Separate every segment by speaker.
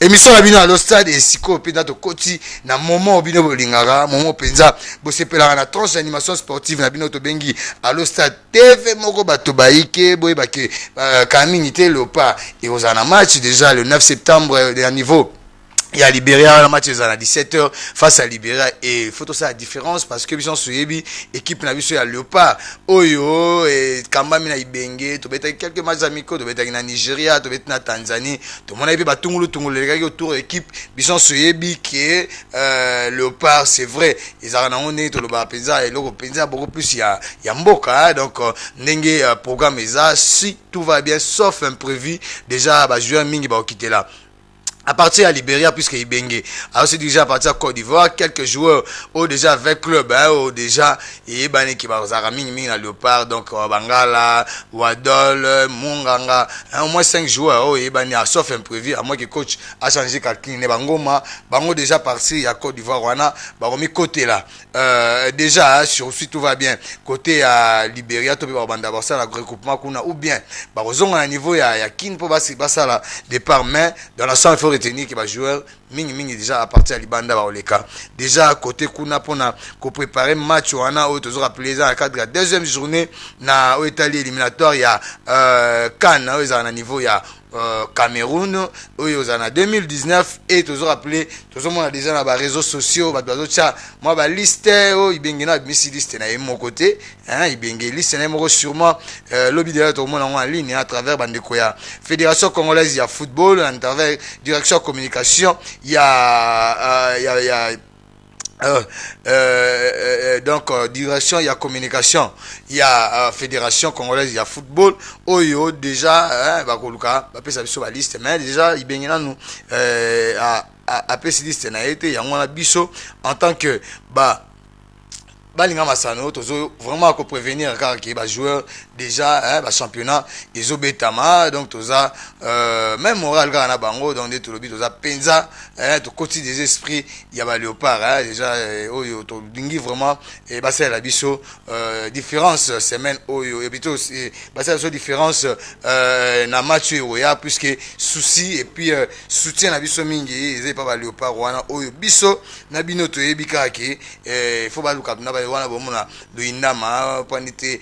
Speaker 1: émission la bino à lo stade et siko pe to koti na moment bino bolingara moment penza bo sepela na tranche d'animation sportive na bino to bengi à lo stade TV moko bato baike boye bake kamini te Léopard et aux en match déjà le 9 septembre à niveau. Il y a Libéria, le match est à 17h face à Libéria et faut ça la différence parce que ils sont sur équipe na biso ya Léopard oyo et Kamba mina ibenge to beta quelques matchs amicaux to beta na Nigeria to beta na Tanzanie to mona ibi batungulu les gars autour équipe ils sont sur qui Léopard c'est vrai ils ont on to le ba penza et le penza beaucoup plus il y a mboka donc ndenge programme ça si tout va bien sauf imprévu déjà ba joueur mingi ba quitter là. À partir à Libéria, puisque Ibenge, alors c'est déjà à partir à Côte d'Ivoire, quelques joueurs ont déjà avec club, ont déjà, et Bane qui va aux Araming, Mina Léopard, donc Bangala, Wadol, Munganga, au moins 5 joueurs, oh, et Bane, sauf imprévu, à moins que coach a changé quelqu'un, Bangoma, Bango déjà parti à Côte d'Ivoire, Wana, Baromi côté là. Déjà, sur suite tout va bien, côté à Libéria, Tobi Banda, ça, la regroupement qu'on a, ou bien, Barozon à un niveau, il y a Kin pour ça là, départ, mais dans la salle, il faut retenir que les joueurs mingi déjà à partir à Libanda Baoleka déjà à côté kuna pona ko préparer match wana au toujours appelé ça à cadre de la deuxième journée na au Italie éliminatoire il y a Cannes ils ont un niveau il y a Cameroun où ils ont 2019 et toujours appelé toujours on a déjà dans les réseaux sociaux moi ba liste oh ibengena misi liste na mon côté hein ibenge liste na mo sûrement lobby de tout le monde en ligne à travers bandeko ya Fédération congolaise il y a football à travers direction communication il y a donc direction il y a communication il y a fédération congolaise il y a football oyo déjà bakoluka ba pesa biso ba liste mais déjà ibengena nous a pesa liste na été ya ngona biso en tant que Balinga Masano, vraiment à prévenir car qui est joueur déjà championnat ils ont betama donc toza même moral gana bango donc des tolobi toza penza to côté des esprits il y a Léopard déjà oyo to dingi vraiment et bah c'est la biso différence semaine oyo et plutôt bah c'est la différence na match oya puisque souci et puis soutien na biso mingi ils pas Léopard wana oyo biso na bino to yebika ki il faut ba luka na wana bomona luindama panite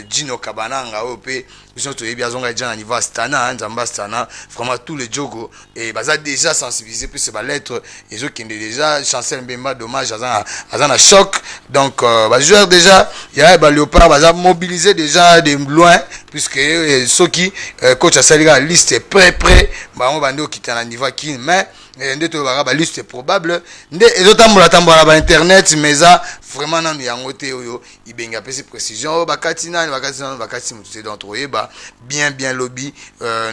Speaker 1: Gino Kabananga ope ils ont bien zonga déjà niveau stana nzamba stana vraiment tous les jogo et baza déjà sensibilisé plus c'est lettre ils ont qui déjà Chancel Mbemba dommage azana choc donc ba joueur déjà il y a ba Léopard baza mobilisé déjà de loin puisque ceux qui coach a sali la liste prêt ba on bande qui na niveau qui mais ndето ba liste probable nde ezotambola tambola ba internet mais ça vraiment na yango te oyo ibenga pesi précision bakati mutu d'entre eux bien lobby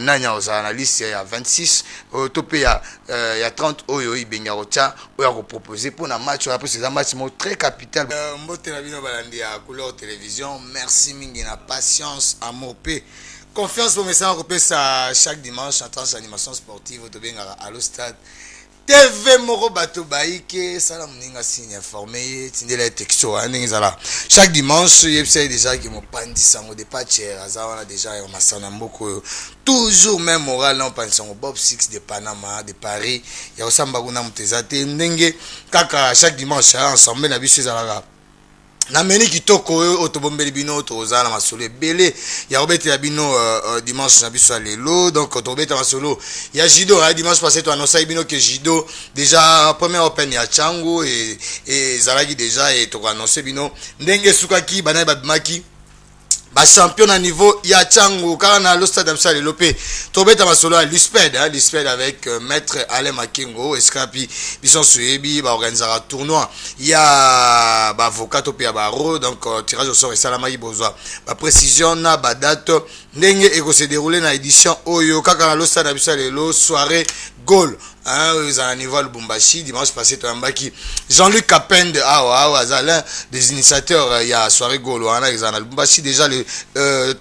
Speaker 1: nanya aux analystes il y a 26 topé il y a 30 oyo ibenga rocha oyo ko proposer pour na match après c'est un match très capital mbote na bino balandi ya couleur télévision merci mingi na patience amour paix confiance pour message repère ça chaque dimanche en tant qu'animation sportive au benga à lo stade TV moro bato baike sala mninga signe informé tindela texto aningala chaque dimanche yebisa déjà que mon pandi sango de patcher azawana déjà on masana mboko toujours même moral non pension Bob 6 de Panama de Paris ya osamba kuna mutezate ndenge kaka chaque dimanche ensemble na biso ezalaka na meni kitoko otobombeli bino tozala masolo ebele ya robete ya bino dimanche na biso lelo donc tobeta masolo ya judo dimanche passé to annoncer bino que judo déjà premier open ya Chango et zalaki déjà et to annoncer bino ndenge sukaki bana babimaki ba champion à niveau ya Chango car na le stade d'Amsal Lopé tobeta masolo à l'Isped avec maître Alain Makengo escapi bison suebi ba organiser un tournoi il y a ba avocat to pia baro donc tirage au sort et salama ibozwa ba précision na ba date ndenge et se dérouler na édition oyo kaka na le stade d'Amsal lelo soirée goal ils ont un niveau à Lubumbashi dimanche passé Toambaki Jean-Luc Capende l'un des initiateurs il y a soirée Golo ils ont à Lubumbashi déjà le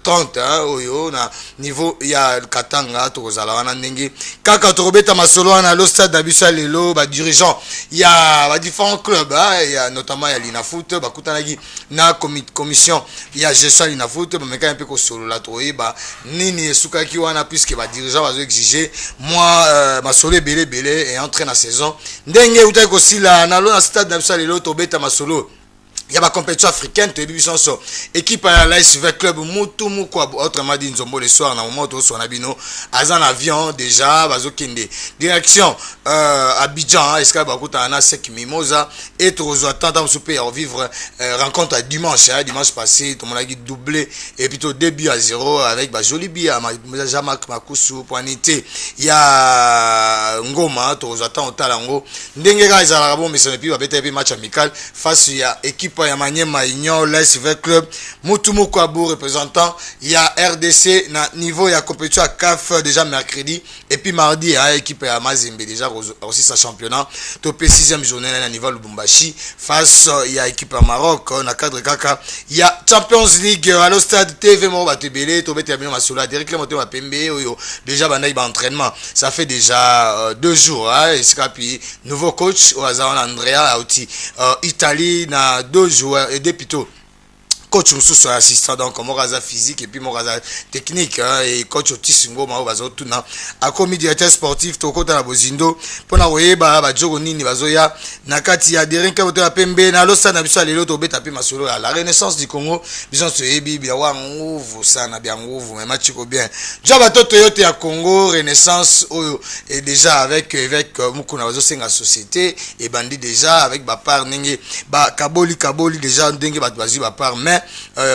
Speaker 1: 30 oyo na niveau il y a Katanga tozala wana ndenge kaka torobeta masolo na le stade d'Abissa lelo ba dirigeant il y a différents clubs il y a notamment il y a Linafoot ba kutanaki na commission il y a gestion Linafoot ba meka un peu ko solo la toyeba koyeba nini sukaki wana puisque ba dirigeant bazo exiger moi masolo belé et entrer na saison ndenge utaki kosila na lo na stade na biso lelo tobeta masolo. Il y a ma compétition africaine, tu es so équipe à l'ASV Club, Moutou Moukwa, autrement dit, Nzombo le soir, dans le moment où on a bino, Azan avion, déjà, Bazo Kende. Direction, Abidjan, Escal Bakuta, Ana Sek Mimosa, et Trozo, attendant souper à revivre, rencontre à dimanche, dimanche passé, tout le monde a doublé, et plutôt début à 0, avec Bajoli Bia, Jamak Makusu, Poinité, il y a Ngoma, Trozo, attend au Talango, Ndengega, Izarabo, mais ce n'est plus, un match amical, face à équipe ya Maniema Union l'ASV Club Moutou Kwabou représentant. Il y a RDC na niveau ya compétition à CAF déjà mercredi et puis mardi hein, équipe ya Mazembe déjà aussi sa championnat topé 6e journée na niveau Lubumbashi face il y a équipe à Maroc na cadre kaka. Il y a Champions League à le stade TV Moro Batebele to bete bien masula directement to Pembe déjà banai ba entraînement ça fait déjà 2 jours hein, et puis nouveau coach au hasard Andrea Auti Italie na 2 joueurs et des plutôt coach sous assistant donc Moraza physique et puis Moraza technique hein, et coach Otisingo Mao bazo tuna a commis directeur sportif toko na bozindo pona oyeba ba jogo nini bazoya na kati ya derenka boto ya Pembe na losa na biso lelo to beta pe masolo à la renaissance du Congo biso so yebi bia wa nguvu sana bia nguvu mais match ko bien joba toto yote ya Congo renaissance et déjà avec mukuna bazo senga société et bandi déjà avec ba part ninge ba kaboli déjà ndenge ba bazi ba part mais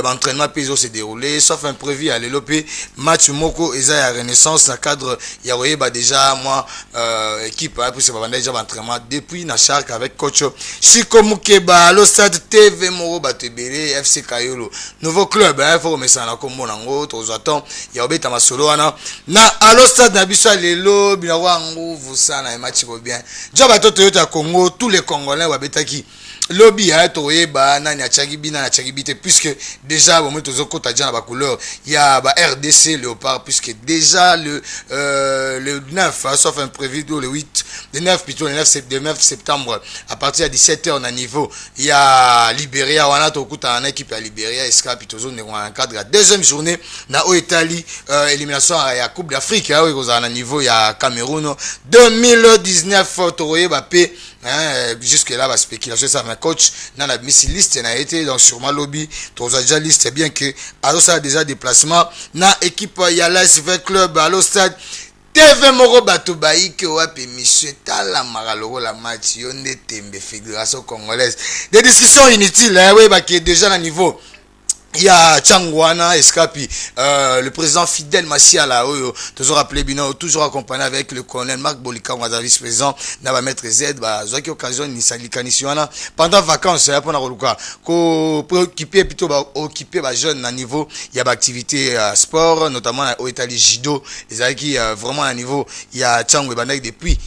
Speaker 1: l'entraînement PISO s'est déroulé sauf imprévu à l'élopé match moko eza ya renaissance na cadre ya oyeba déjà moi équipe pour se banda déjà entraînement depuis na Shark avec coach Chiko Mukeba le stade TV Moro Batebele FC Kayolo nouveau club hein faut remettre ça na kombo nango to attend ya obeta masolo wana na alo stade na biso lelo bina wangu vusana et match ko bien joba toto yota Congo tous les Congolais wabetaki lobby a toyeba nani achagi bina na achagi bite puisque déjà bon moto zokota déjà ba couleur il y a ba RDC Léopard puisque déjà le 9 sauf imprévu le 8 le 9 plutôt le 9 septembre à partir de 17h na niveau il y a Libéria wana tokuta na équipe ya Libéria escape plutôt zone en cadre la deuxième journée na Italie élimination à Coupe d'Afrique à na niveau il y a Cameroun 2019 toyeba pe jusque là la spéculation ça mais coach dans la liste n'a été donc sûrement lobby tous déjà liste bien que alors ça a déjà déplacement na équipe il y a l'ASV Club à stade TV Moro Batobaï que wapi monsieur tala maraloro la match yonde tembe fédération congolaise des discussions inutiles hein oui bah qui est déjà à niveau. Il y a Changwana Escapi, le président Fidel Massiala, toujours appelé Bino, toujours accompagné avec le colonel Marc Bolika, vice-président, n'a maître Z, qui occasion ni Salikanissiwana, pendant vacances, pour la Roluka, occuper plutôt, occuper jeune à niveau, il y a activité sport, notamment au Italie Jido, les qui vraiment à niveau, il y a Changwe Banek depuis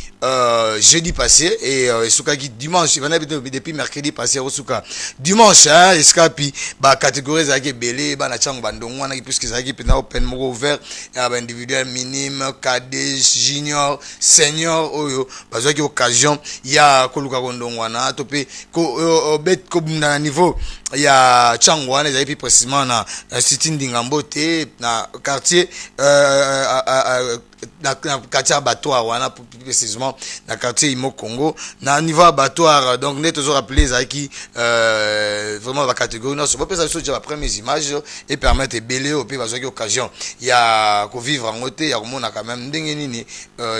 Speaker 1: jeudi passé et Sukaki dimanche, depuis mercredi passé au Suka. Dimanche, Escapi, catégorie belé bana chango bandongo wana puisque zaki pena open moko ouvert ya ba individuel minime cadet junior senior oyo bazaki occasion ya koluka kondongo wana to pe ko bet ko na niveau ya chango wana zaki précisément na City Ndingambote na quartier na quartier abattoir wana plus précisément na quartier Imo Congo na niveau abattoir donc net toujours rappelé zaki vraiment la catégorie non c'est pas ça sur la première images et permettre de belé au pays bazaki occasion il y a ko vivre en côté ya komona quand même ndenge nini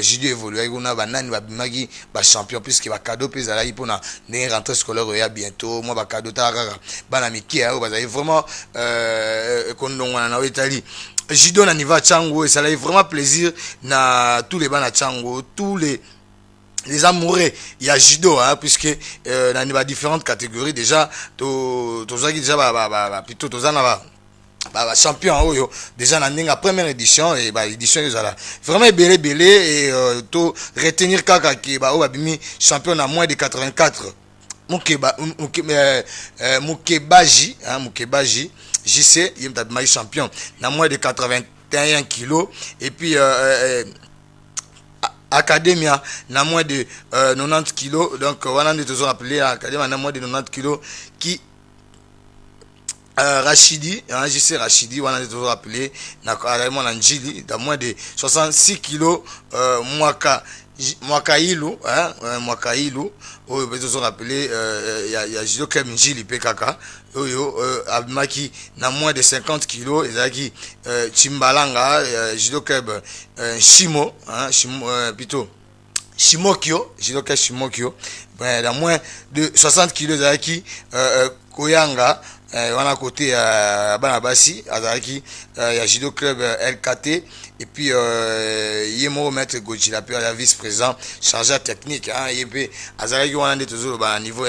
Speaker 1: jido évoluer kuna banani ba bimagi ba champion puisque ba cadeau pesa là ipona ndenge rentrée scolaire ya bientôt moi ba cadeau ta kaka bana miki ya bazaki vraiment kondongwana na Italie Jido na niveau Chango et ça a vraiment plaisir na tous les bana Chango tous les amoureux il y a judo hein puisque dans les différentes catégories déjà to déjà plutôt tozana champion oyo déjà na ndinga première édition et édition ezala vraiment belé et to retenir kaka ki babimi champion à moins de 84 Mukebaji hein Mukebaji JC il est champion na moins de 81 kilos et puis Academia na moins de 90 kilos donc on a toujours appelé Academia na moins de 90 kilos qui Rachidi, JC Rachidi, on a toujours appelé, mon Anjili, dans moins de 66 kilos, Mwakailou, Mwakailou, on peut toujours appeler, il y a Jido Club Njili PKK, Abimaki, dans moins de 50 kilos, il y a Chimbalanga, Jido Club Shimo, plutôt. Shimokyo, Jido Club Shimokyo, dans moins de 60 kilos, il y a Koyanga, on a côté Banabasi, Azaraki, il y a Jido Club LKT, et puis Yemo Maître Goji, la vice-président, chargeur technique, et Azaraki, on a toujours à niveau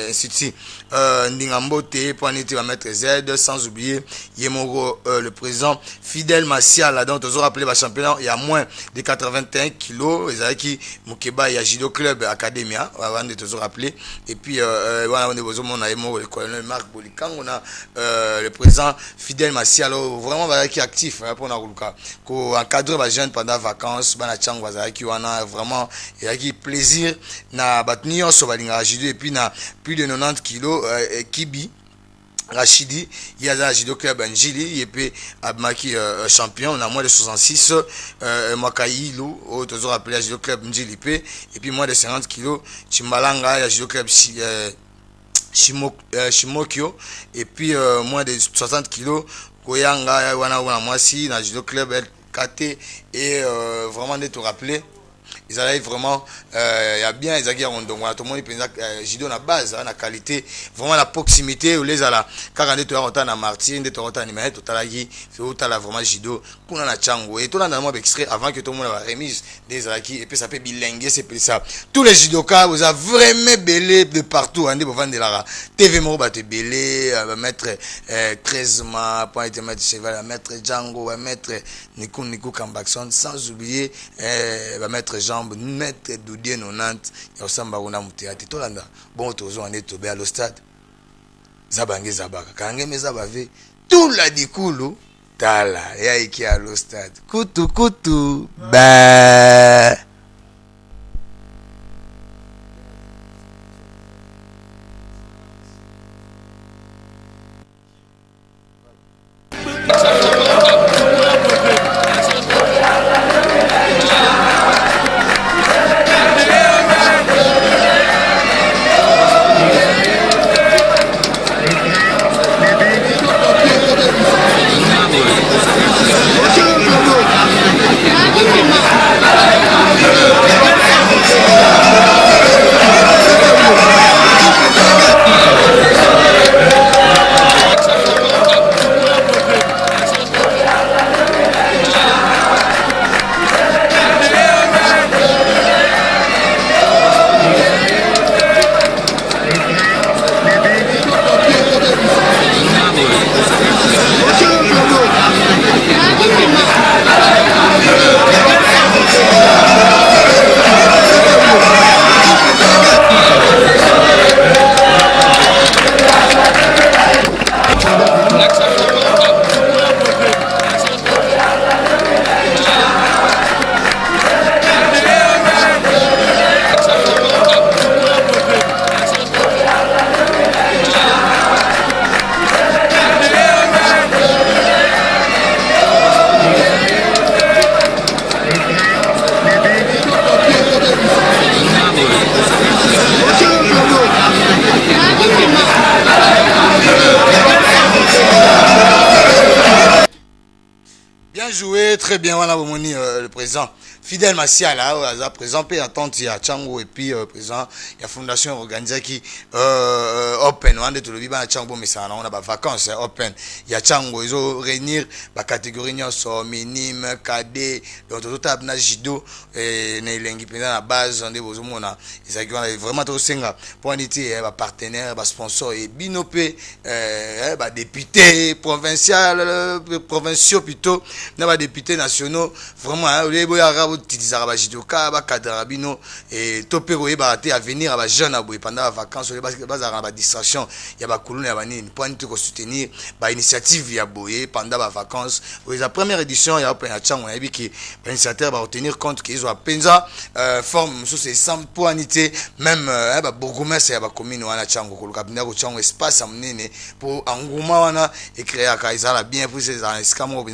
Speaker 1: institut, Ndingambote, Poinité va mettre Z, sans oublier Yemo, le président Fidel Massial, donc toujours appelé le championnat, il y a moins de 81 kilos, Azaraki, Mukeba, il y a Jido Club Academia, on a toujours appelé, et puis on a le colonel Marc Bolikan, on a le président Fidel Massial, vraiment qui est actif pour Naroulouka, qui encadre les jeunes pendant les vacances, qui a vraiment plaisir na batnion sur Jido, et puis na plus de 90 kilos Kibi Rachidi, il y a la Jido Club Njili, et puis Abmaki champion, on a moins de 66, Mwakailou, toujours appelé Jido Club Njili, et puis moins de 50 kilos, Chimbalanga, la Jido Club Shimokyo, et puis moins de 60 kilos, Koyanga, Wana Mwasi, dans le Judo Club LKT, et vraiment de te rappeler, ils arrivent vraiment, il y a bien, ils arrivent, donc tout le monde est Jido na base, la qualité, vraiment la proximité, ou les ala, car on est tout à la Martine, tout à la Nimé, tout à la Guy, tout à la vraiment Jido, qu'on a la Tchango, et tout là dans le extrait avant que tout le monde ait la remise des alaki, et puis ça peut bilinguer, c'est ça. Tous les judokas, vous avez vraiment belé de partout, on est pour vendre de la TV Moro, va te belé, mettre 13 mois, pour être mettre cheval, mettre Django, va mettre Niku Kambakson, sans oublier, va mettre jambe, mettre Doudien 90, et au Samba on a monté à Titolanda. Bon, tous on est tombé à le stade. Zabange Zabaka, Kangeme Zabave, tout la dikoulou, tala, ya iki à le stade. Kutu, bah. Très bien, voilà, le président Fidel Massial, là, présent, puis attente, il y a Tchango, et puis présent, il y a Fondation organisée qui Open, on a tout le vivant à Tchango, mais ça, on a des vacances, Open, il y a Tchango, ils ont réunir la catégorie, minime, cadet, donc tout à l'heure, Jido, et Neilengi, pendant la base, on est ils ont vraiment trop singa, pour être partenaire, sponsor, et binopé, député provincial, provinciaux plutôt, députés nationaux, vraiment, titizaka ba judoka ba cadre bino et topé koyeba te à venir à ba jeune aboy pendant les vacances bazaka ba distraction ya ba kuluna ya banini point to soutenir ba initiative ya boye pendant les vacances. La première édition ya open chango na biki ba initiateur ba retenir compte qu'ils ont penza forme sous ces 100 points même ba bourgmestre ya ba commune wana chango ko kabina ko chango espace amnene pour engouement wana et créer akaizala bien pour ces escamo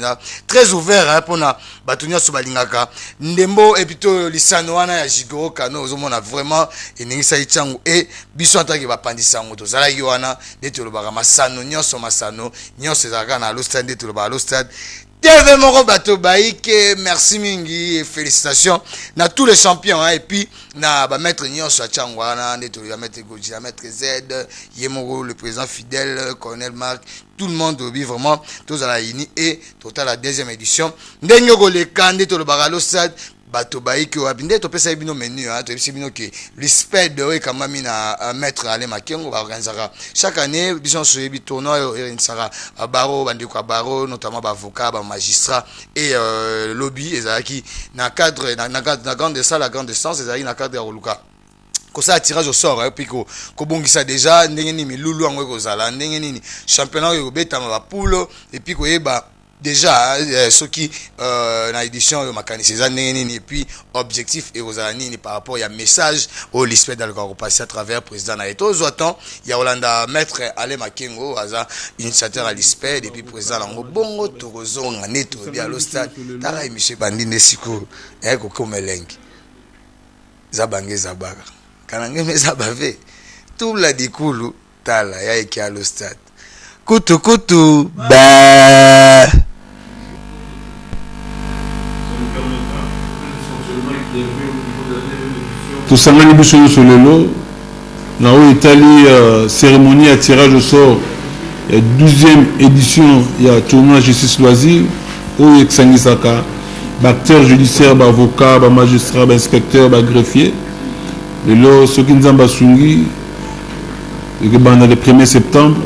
Speaker 1: très ouvert pour na batunya so balingaka ndembo et plutôt lisano wana ya Jigoro Kano ozomona vraiment eningisa ichangu et biso ataki bapandisa ngo tozala wana ndeto lobaka masano nyonso ezaka na lo stade ndeto lobaka lo stade TV Moko Bato Baïke, merci mingi et félicitations na tous les champions hein, et puis na ba maître nyonso achangwana ndeto ya maître Goji, ya maître Z, Yemoro le président fidèle, colonel Marc, tout le monde obi vraiment tous à la uni et total la deuxième édition ndengo koleka ndeto lobaka lo stade bato baiki wabinde to pesa bino menu hein to pesa bino que respect de kama mina maître ale makengo ba organizera chaque année bison so yebi tournoi erinsara baro bandiko baro notamment ba avocat ba magistrat et lobby ezaki na cadre na grande salle à grande distance ezaki na cadre ya Oluka ko ça tirage au sort hein puis ko bongisa déjà ndenge ni milulu angwe ko zala ndenge ni championnat ko beta ma poule et puis ko yeba déjà ce qui na édition de makanisi nini et puis objectif et aux années par rapport il y a message au lispect dans le corps passé à travers président na eto zotan il y a Holanda maître Ale Makengo aza initiateur à lispect et puis président lango bongo tokozo nganeto bien lo stade tara monsieur bandine siko ko komelengi zabange zabaka kanange meza bave tout la dikulu tala ya ekia lo stade kutu ba
Speaker 2: tosangani biso nyonso lelo na oyo etali cérémonie ya tirage au sort ya 12e édition ya tournoi justice loisir oyo esangisaka baacteur judiciaire baavocat bamagistrat bainspecteur bagreffier lelo soki nzambe asungi ekebanda le 1er septembre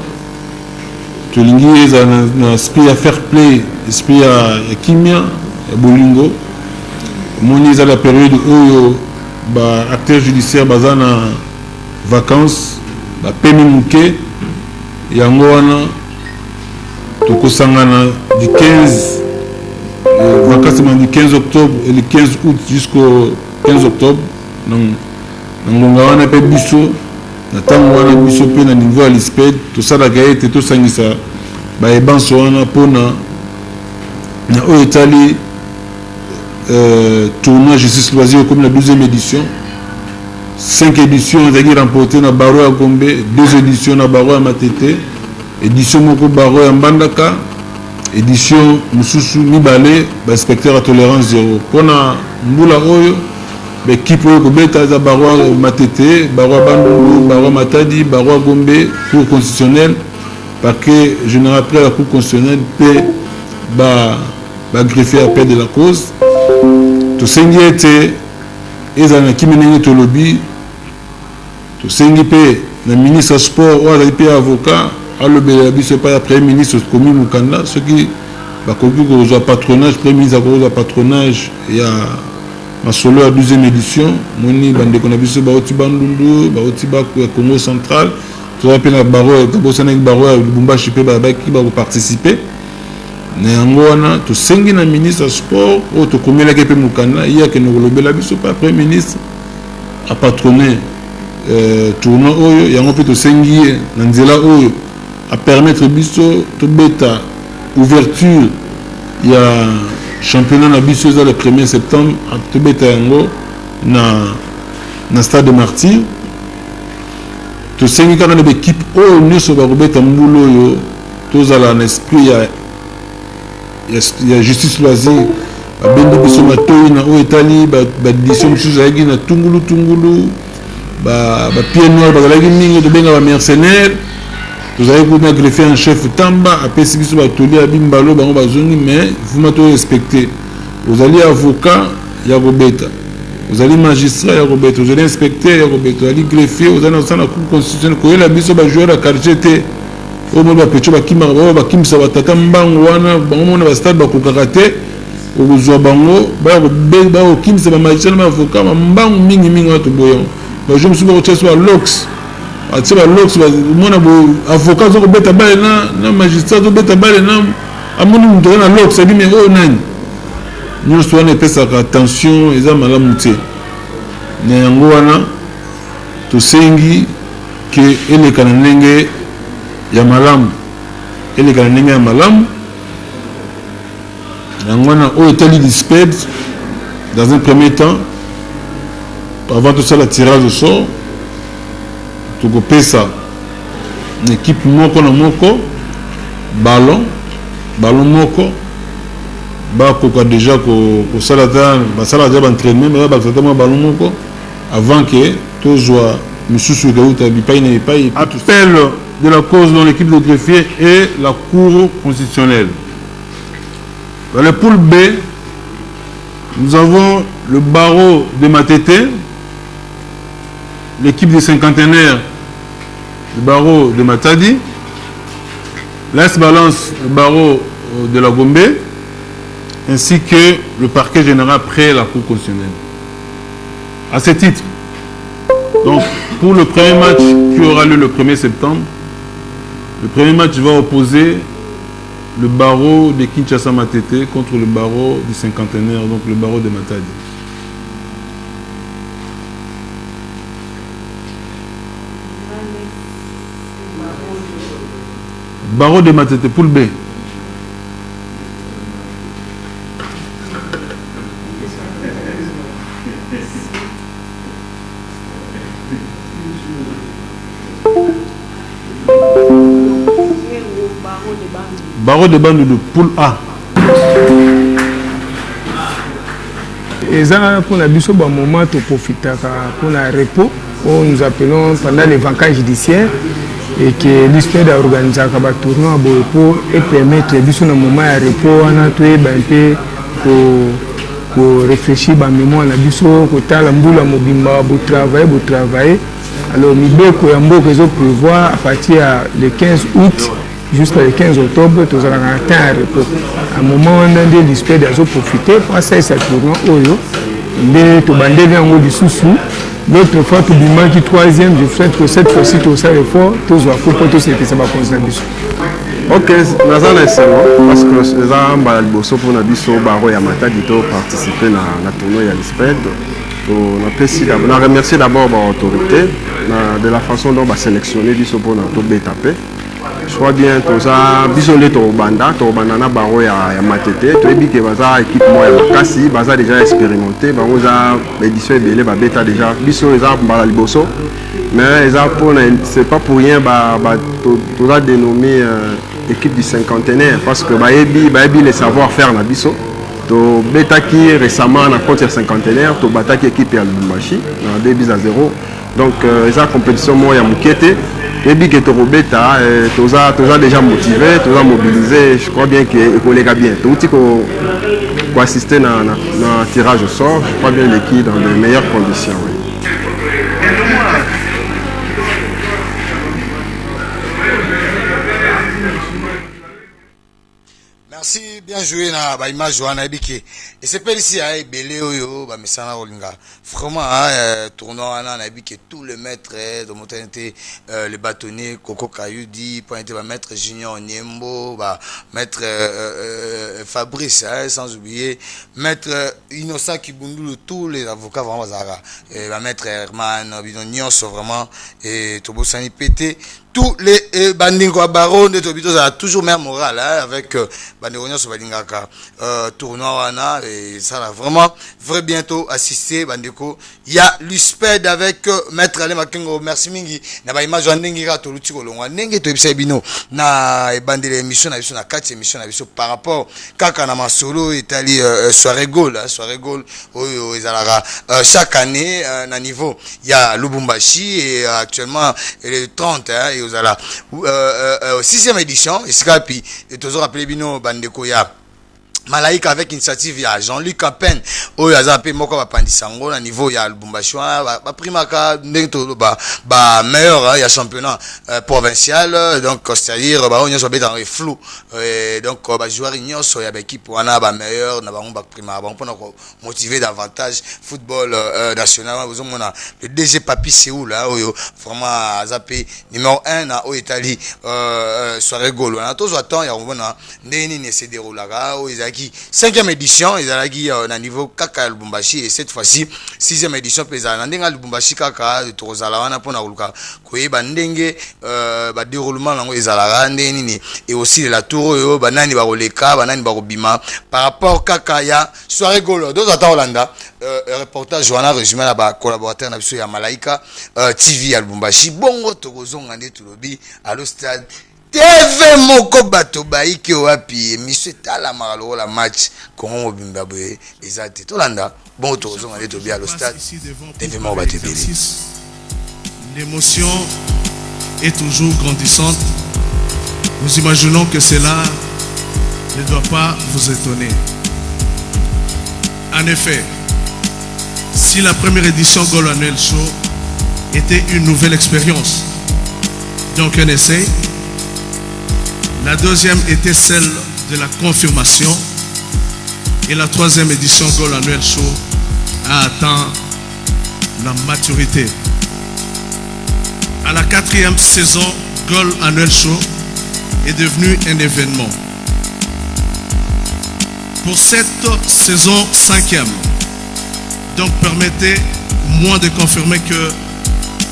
Speaker 2: tolingi ezala na esprit ya fair play esprit ya kimia ya bolingo moni eza la période oyo ba acteur judiciaire baza na vacances ba pemi muke yango wana tokosangana du 15 vacances du 15 octobre et le 15 août jusqu'au 15 octobre na ngonga wana pe biso na tango wana biso pe na niveau ya lisped tosalaka ete tosangisa bayebanso wana mpona na oyo etali tournoi justice loisir comme la 12e édition 5 éditions ezaki remporté na baro ya Gombe 2 éditions na baro ya Matete édition moko baro ya Mbandaka édition mususu mibale bainspecteur à tolérance zéro mpona mbula oyo baéquipe oyo kobeta eza baro ya Matete baro ya Bandundu baro ya Matadi baro ya Gombe cour constitutionnelle parquet général après la cour constitutionnelle pe greffier à paix de la cause tosengi ete ezala na kimi ndenge tolobi tosengi mpe na ministre ya sport oyo azali mpe avocat alobela biso epai ya premier ministre komi mokanda soki bakoki kozwa patronage premier ministre akozwa patronage ya masolo ya 12e édition moni bandeko na biso bauti bandundu bauti ya Congo central toza mpe na baro kabosanaki baro ya Lubumbashi mpe babaki bakoparticipe na yango wana tosengi na ministre ya sport oyo tokomelaki mpe mokanda ye akende kolobela biso mpe premier ministre apatrone tournoi oyo yango mpe tosengi ye na nzela oyo apermettre biso tobeta ouverture ya championnat na biso eza le 1er septembre tobeta yango na stade de Martyr tosengi kaka na baéquipe oyo nyonso bakobeta mbula oyo tozala na esprit ya justice loisir babendi biso matoi na oyo etali baédition mosusu ezalaki na tungulu bapied noir bazalaki mingi tobenga bamercenaire tozalaki kuna greffier en chef tamba apesi biso batoli ya bimbalo bango bazongi mais vuma to respecte ozali avocat ya kobeta ozali magistrat ya kobeta ozali inspecteur ya kobeta ozali greffier ozali na cour constitutionnelle koyela biso bajoueur ya quartier te oyo moni bapecho bakimisa batata mbango wana bango mona bastade bakokaka te okozwa bango bakokimisa bamagicien na baavocat bambangu mingi wana toboyango bajo mosusu bakotia so balox atie balox mona avocat aza kobeta bale na magistrat azobeta bale na amoni moto aza na lox abimi oyo nani nyonso wana epesaka tension eza malamu te na yango wana tosengi ke eleka na ndenge ya malamu yango wana oyo etali disped dans un premier temps avant tosala tirage au sort tokopesa na équipe moko na moko ballon moko bakoka déjà kosala ta basala déjà baentraînement mais bakosala mwa ballon moko avant que tozwa misusu ekauta bipai na bipai. Appel de la cause dans l'équipe de greffier et la cour constitutionnelle. Dans le pool B, nous avons le barreau de Matete, l'équipe des cinquantenaires, le barreau de Matadi, l'Est Balance, le barreau de la Gombe, ainsi que le parquet général près la cour constitutionnelle. À ce titre, donc pour le premier match qui aura lieu le 1er septembre, le premier match va opposer le barreau de Kinshasa Matete contre le barreau du cinquantenaire, donc le barreau de Matadi. Barreau de Matete, poule B. Barreau de Bandoudu, poule A.
Speaker 3: Et ça, pour la biso, bon moment, tu profites pour la repos, où nous appelons pendant les vacances judiciaires, et que l'histoire d'organiser un tournoi pour permettre biso un moment de repos, on a trouvé un peu pour réfléchir à la mémoire, pour travailler. Alors, nous devons prévoir à partir du 15 août jusqu'au 15 octobre, nous avons un temps à repos. À un moment, on a des listes de profiter pour ça, ça tourne au yo. Nous avons des sous-sous. L'autre fois, tout le monde qui troisième, je souhaite que cette fois-ci, tout ça est fort, tout ça va tout c'était ça va conserver.
Speaker 4: Ok, nous avons un seul parce que nous avons un bosso pour nous Baro et Amata qui ont participé à la tournoi à l'ISPED. On a remercié d'abord l'autorité de la façon dont on a sélectionné pour notre BTP. Je crois bien que nous avons bisonné au Banda na Baro et Matete. Tu as dit que baza équipe moi Makasi, baza déjà expérimenté, baza édition belé ba bêta déjà biso les a mbala liboso. Mais c'est pas pour rien tu as dénommé équipe du cinquantenaire parce que baebi les savoir-faire na biso. To bêta qui récemment na contre cinquantenaire, to bata qui équipe à Lubumbashi na 2-0. Donc esa compétition moi ya mukete. Et bien que tu as déjà motivé, tu as mobilisé, je crois bien que les collègues bien. Tu as assisté à un tirage au sort, je crois bien l'équipe dans les meilleures conditions. Oui.
Speaker 1: Merci, bien joué na ba image wana ebiki. Et c'est pas ici à Belé oyo ba mesana olinga. Vraiment tournoi wana na ebiki tous les maîtres de modernité les bâtonniers Coco Kayudi, pointé ba maître Junior Niembo, ba maître Fabrice sans oublier maître Innocent Kibundulu, tous les avocats vraiment zara. Et ba maître Herman Bidonion sont vraiment et Tobosani pété. Tous les bandingo à baron de Tobito a toujours même moral avec bandingo sur Balingaka tournoi wana et ça a vraiment vrai bientôt assisté bandiko. Il y a l'USPED avec maître Ale Makengo, merci mingi na ba image ndenge ka toluti ko longwa ndenge to ebisa bino na bandele émission na biso na 4 émission na biso par rapport kaka na masolo Italie soirée goal oyo ezalaka chaque année na niveau il y a Lubumbashi et actuellement le 30 et aux ala 6e édition et puis et toujours rappelé bino bandeko ya Malaika avec initiative ya Jean-Luc Apen oyo azape moko ba pandisango na niveau ya Lubumbashi ba primaka ndento ba meilleur ya championnat provincial donc c'est-à-dire ba onyo sobe dans le flou donc ba joueur nyonso ya équipe wana ba meilleur na bango ba prima ba mpona ko motiver davantage football national vous mona le DG Papi Séoul oyo vraiment azape numéro 1 na o Italie soirée golo na tozo attend ya mona ndeni ne se déroulera o 5e édition, ils ont un niveau Kaka Lubumbashi et cette fois-ci 6e édition ils ont un Lubumbashi Kaka de Torozalawana pour Naruka Koye Bandenge déroulement et aussi la tour Banani Baroleka Banani Barobima par rapport Kaka ya soirée golo deux à Hollanda reportage Joana résumé là-bas collaborateur Nabiso ya Malaika TV à Lubumbashi Bongo Torozong Ande Tulobi à le stade TV moko bato baiki wapi monsieur tala maralo la match Congo Zimbabwe ezate tolanda bon tozo ngale to bien au stade TV moko bato beli.
Speaker 5: L'émotion est toujours grandissante. Nous imaginons que cela ne doit pas vous étonner. En effet, si la première édition Goal Annuel Show était une nouvelle expérience, donc un essai, la deuxième était celle de la confirmation et la troisième édition Goal Annuel Show a atteint la maturité. À la 4e saison, Goal Annuel Show est devenu un événement. Pour cette saison 5e, donc permettez-moi de confirmer que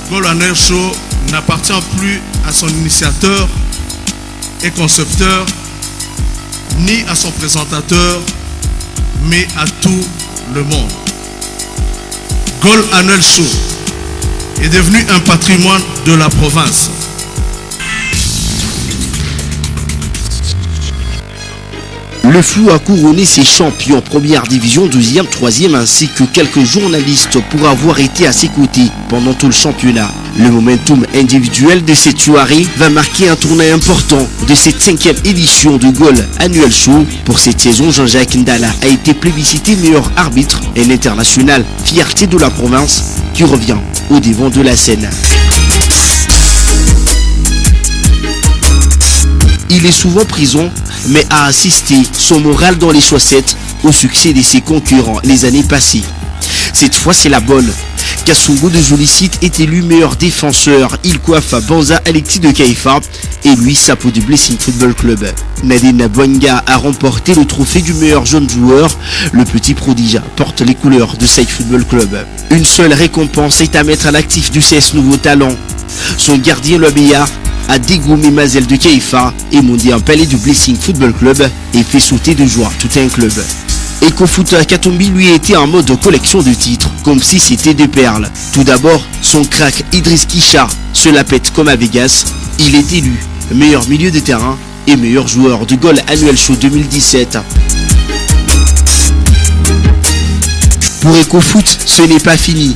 Speaker 5: Goal Annuel Show n'appartient plus à son initiateur et concepteur, ni à son présentateur, mais à tout le monde. Goal Annuel Show est devenu un patrimoine de la province.
Speaker 6: Le Flou a couronné ses champions première division, 12e, 3e ainsi que quelques journalistes pour avoir été à ses côtés pendant tout le championnat. Le momentum individuel de cette soirée va marquer un tournant important de cette 5e édition de Goal Annuel Show. Pour cette saison, Jean-Jacques Ndala a été plébiscité meilleur arbitre et l'international fierté de la province qui revient au devant de la scène. Il est souvent présent, mais a assisté son moral dans les chaussettes au succès de ses concurrents les années passées. Cette fois, c'est la bonne. Kassungo de Jolicite est élu meilleur défenseur. Il coiffe Banza Alexis de Kaifa et lui Sapo du Blessing Football Club. Nadine Boinga a remporté le trophée du meilleur jeune joueur. Le petit prodige porte les couleurs de Saï Football Club. Une seule récompense est à mettre à l'actif du CS Nouveau Talent. Son gardien Lobeya a dégommé Mazel de Kaifa et mondé un palais du Blessing Football Club et fait sauter de joie tout un club. EcoFoot Katumbi lui était en mode collection de titres, comme si c'était des perles. Tout d'abord, son crack Idriss Kisha se la pète comme à Vegas. Il est élu meilleur milieu de terrain et meilleur joueur du Goal Annuel Show 2017. Pour EcoFoot, ce n'est pas fini.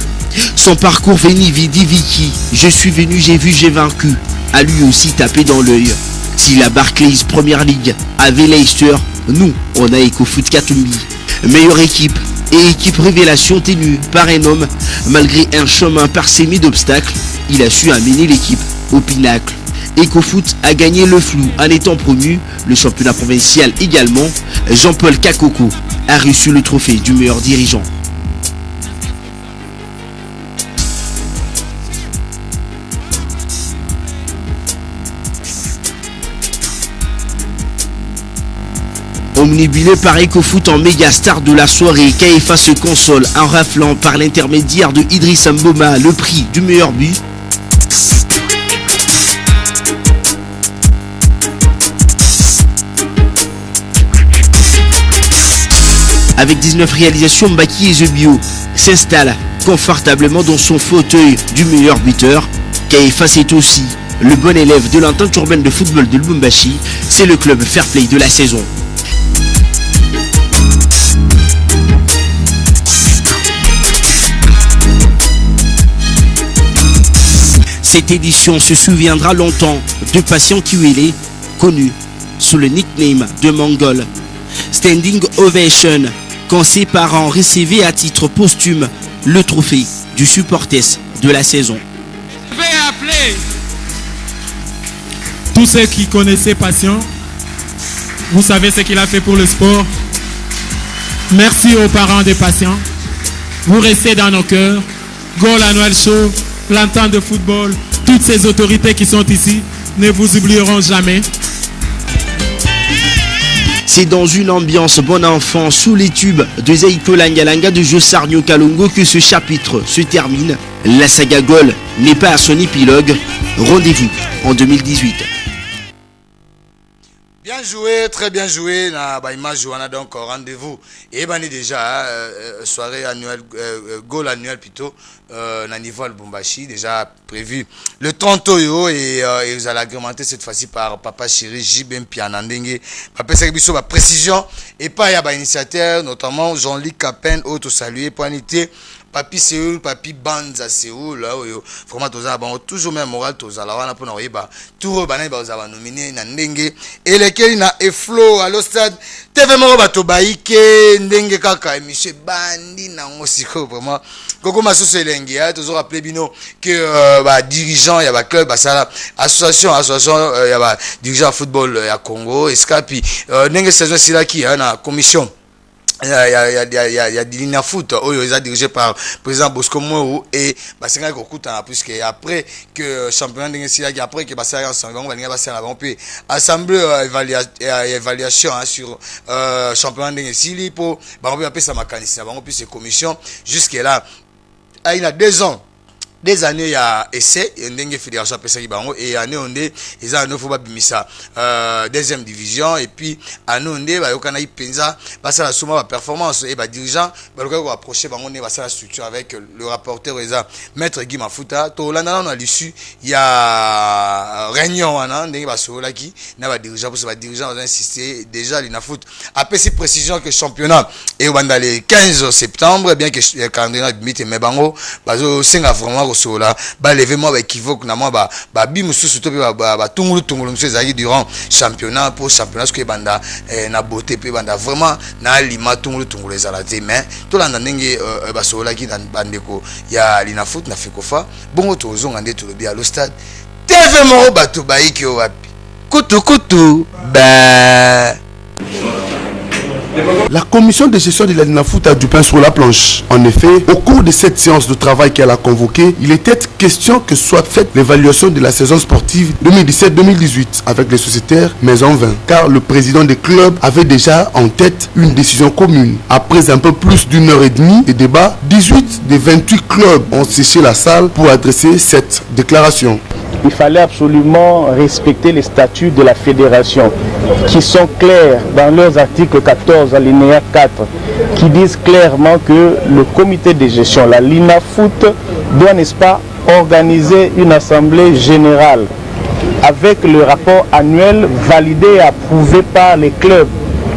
Speaker 6: Son parcours Veni Vidi Vici, je suis venu, j'ai vu, j'ai vaincu, a lui aussi tapé dans l'œil. Si la Barclays Première League avait Leicester, nous, on a EcoFoot Katumbi. Meilleure équipe et équipe révélation tenue par un homme, malgré un chemin parsemé d'obstacles, il a su amener l'équipe au pinacle. EcoFoot a gagné le Flou en étant promu, le championnat provincial également. Jean-Paul Kakoko a reçu le trophée du meilleur dirigeant. Omnibulé par EcoFoot en méga star de la soirée, Kaifa se console en raflant par l'intermédiaire de Idriss Mboma le prix du meilleur but. Avec 19 réalisations, Mbaki et The Bio s'installe confortablement dans son fauteuil du meilleur buteur. Kaifa c'est aussi le bon élève de l'entente urbaine de football de Lubumbashi. C'est le club fair play de la saison. Cette édition se souviendra longtemps de Patient Kiwele, connu sous le nickname de Mongol. standing ovation quand ses parents recevaient à titre posthume le trophée du supporter de la saison.
Speaker 7: Je vais appeler tous ceux qui connaissaient Patient. Vous savez ce qu'il a fait pour le sport. Merci aux parents des Patients. Vous restez dans nos cœurs. Goal Annual Show, Plantain de football, toutes ces autorités qui sont ici ne vous oublieront jamais.
Speaker 6: C'est dans une ambiance bon enfant sous les tubes de Zaiko Langalanga de Josarnio Kalongo que ce chapitre se termine. La saga Goal n'est pas à son épilogue. Rendez-vous en 2018.
Speaker 1: Bien joué, très bien joué. Na Baima Joana donc rendez-vous. Et ben déjà soirée annuelle, goal annuel plutôt. Na niveau à Lubumbashi déjà prévu le 30 Oyo et vous allez agrémenter cette fois-ci par Papa Chéri Jibem Pianandenge. Papa Sekibiso ba précision et pas ya ba initiateur notamment Jean-Luc Capen auto saluer pour unité. Papi Séoul, Papi Banza Séoul, là, vraiment, tous ont toujours même moral, tous ont la pour nous, tout le monde a nominé, Nandenge, et lesquels na Eflo à l'ostade, TV Moro Batobaïke, Ndenge Kaka, et Monsieur Bandi, Nangosiko, vraiment, Koko Masso Selengi, toujours rappelé Bino, que, dirigeant, il y a club, ça, association, il y a dirigeant football, il y a Congo, Escapi, Ndenge saison, c'est là qui, na commission. Il y a Dilina Foot, ils sont dirigés par le président Bosco Mouou et c'est un coup puisque après que championnat de après que ça on peut assembler évaluation sur championnat de pour on peut appeler ça mécanicien on peut ces commissions jusque là il y a 2 ans. Des années il y a essai ndenge fédération pesa bango et année onde ils ont faut bimisa deuxième division et puis année onde ba yokana ipenza basa la suma performance et ba dirigeant ba ko approcher bango ne basa la structure avec le rapporteur eza maître Guy Mafuta to landa na l'issue il y a réunion wana ndenge ba sola ki na ba dirigeant pour ba dirigeant ont insisté déjà l'ina foot après ces précisions que championnat et banda le 15 septembre bien que le calendrier limite mais bango bazo senga vraiment sola ba lever moi ba équivoque na moi ba bi mususu to ba tungulu monsieur zaki durant championnat pour championnat ce que banda na beauté pe banda vraiment na lima tungulu ezalate mais to landa ndenge ba sola ki na bandeko ya lina foot na fekofa bongo to zonga nde to lobi à l'ostade TV Moro bato baiki wapi kutu ba.
Speaker 8: La commission de gestion de la Linafoot a du pain sur la planche. En effet, au cours de cette séance de travail qu'elle a convoquée, il était question que soit faite l'évaluation de la saison sportive 2017-2018 avec les sociétaires, mais en vain, car le président des clubs avait déjà en tête une décision commune. Après un peu plus d'1 heure et demie de débat, 18 des 28 clubs ont séché la salle pour adresser cette déclaration.
Speaker 9: Il fallait absolument respecter les statuts de la fédération qui sont clairs dans leurs articles 14 alinéa 4 qui disent clairement que le comité de gestion, la Linafoot, doit, n'est-ce pas, organiser une assemblée générale avec le rapport annuel validé et approuvé par les clubs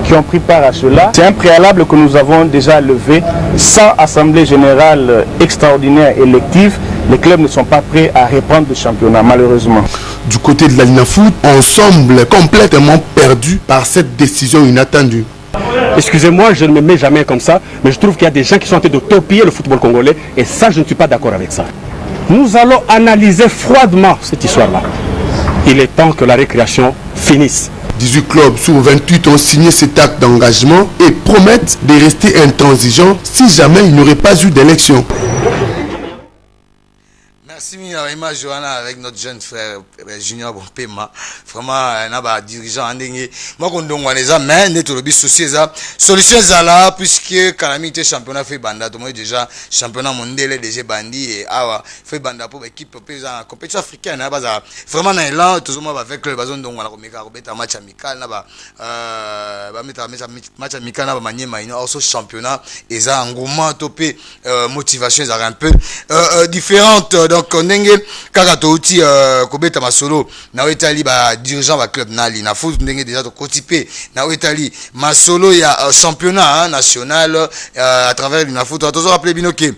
Speaker 9: qui ont pris part à cela. C'est un préalable que nous avons déjà levé. Sans assemblée générale extraordinaire élective, les clubs ne sont pas prêts à reprendre le championnat, malheureusement.
Speaker 8: Du côté de la Linafoot, on semble complètement perdu par cette décision inattendue.
Speaker 10: Excusez-moi, je ne me mets jamais comme ça, mais je trouve qu'il y a des gens qui sont en train de torpiller le football congolais, et ça, je ne suis pas d'accord avec ça. Nous allons analyser froidement cette histoire-là. Il est temps que la récréation finisse.
Speaker 8: 18 clubs sur 28 ont signé cet acte d'engagement et promettent de rester intransigeants si jamais il n'y aurait pas eu d'élection.
Speaker 1: Merci Mima Johanna avec notre jeune frère Junior Bompema. Vraiment, un dirigeant en dingue. Moi, quand on les a, mais net le souci ça. Solution ça là, puisque calamité championnat fait banda, tout le monde déjà championnat mondial déjà bandi et awa fait banda pour l'équipe en compétition africaine. Vraiment dans l'élan, tout le monde avec le bazon donc on a remis un match amical là match amical là manier maïno aussi championnat et ça engouement topé motivation ça un peu différente donc ndenge kaka touti kobeta masolo na wetali ba dirigeant ba club na Linafoot ndenge déjà to kotipe na wetali masolo ya championnat national à travers Linafoot. On toujours rappeler bino que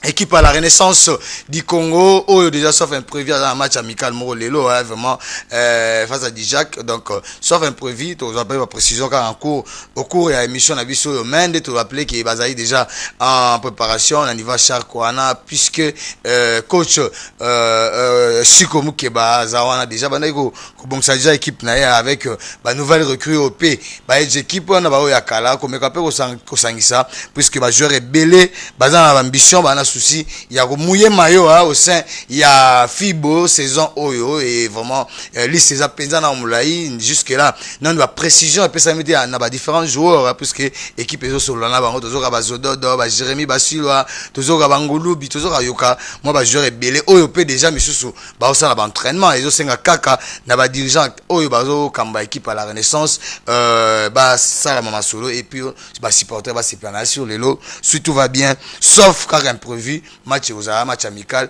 Speaker 1: équipe à la Renaissance du Congo, oh, déjà sauf imprévu dans un match amical Moro Lelo, hein, vraiment face à Dijak. Donc sauf imprévu, tu as pas précision car en cours au cours de l'émission Nabiso Mende, tu rappelé qu'il est déjà en préparation au niveau Charkwana puisque coach Shikomu Keba Zawana déjà bandeko bon ça déjà équipe na avec nouvelle recrue au P. Bah équipe on a ba yakala comme ka pe ko sangisa puisque ba joueur est belé, bazana ambition ba souci il y a mouillé maillot au sein il y a Fibo saison Oyo et vraiment liste ces penza na moulaï jusque là non la précision et puis ça me dit na ba différents joueurs puisque équipe ezo solo na bango tozo ka ba Zododo ba Jérémy Basilwa tozo ka bangulubi tozo ka yoka moi ba joueur belé Oyo pe déjà misusu ba au ça ba entraînement ezo senga kaka na ba dirigeant Oyo bazo kamba équipe à la Renaissance ba ça la mama solo et puis ba supporter ba se planer sur les lots si tout va bien sauf car imprévu match aux match amical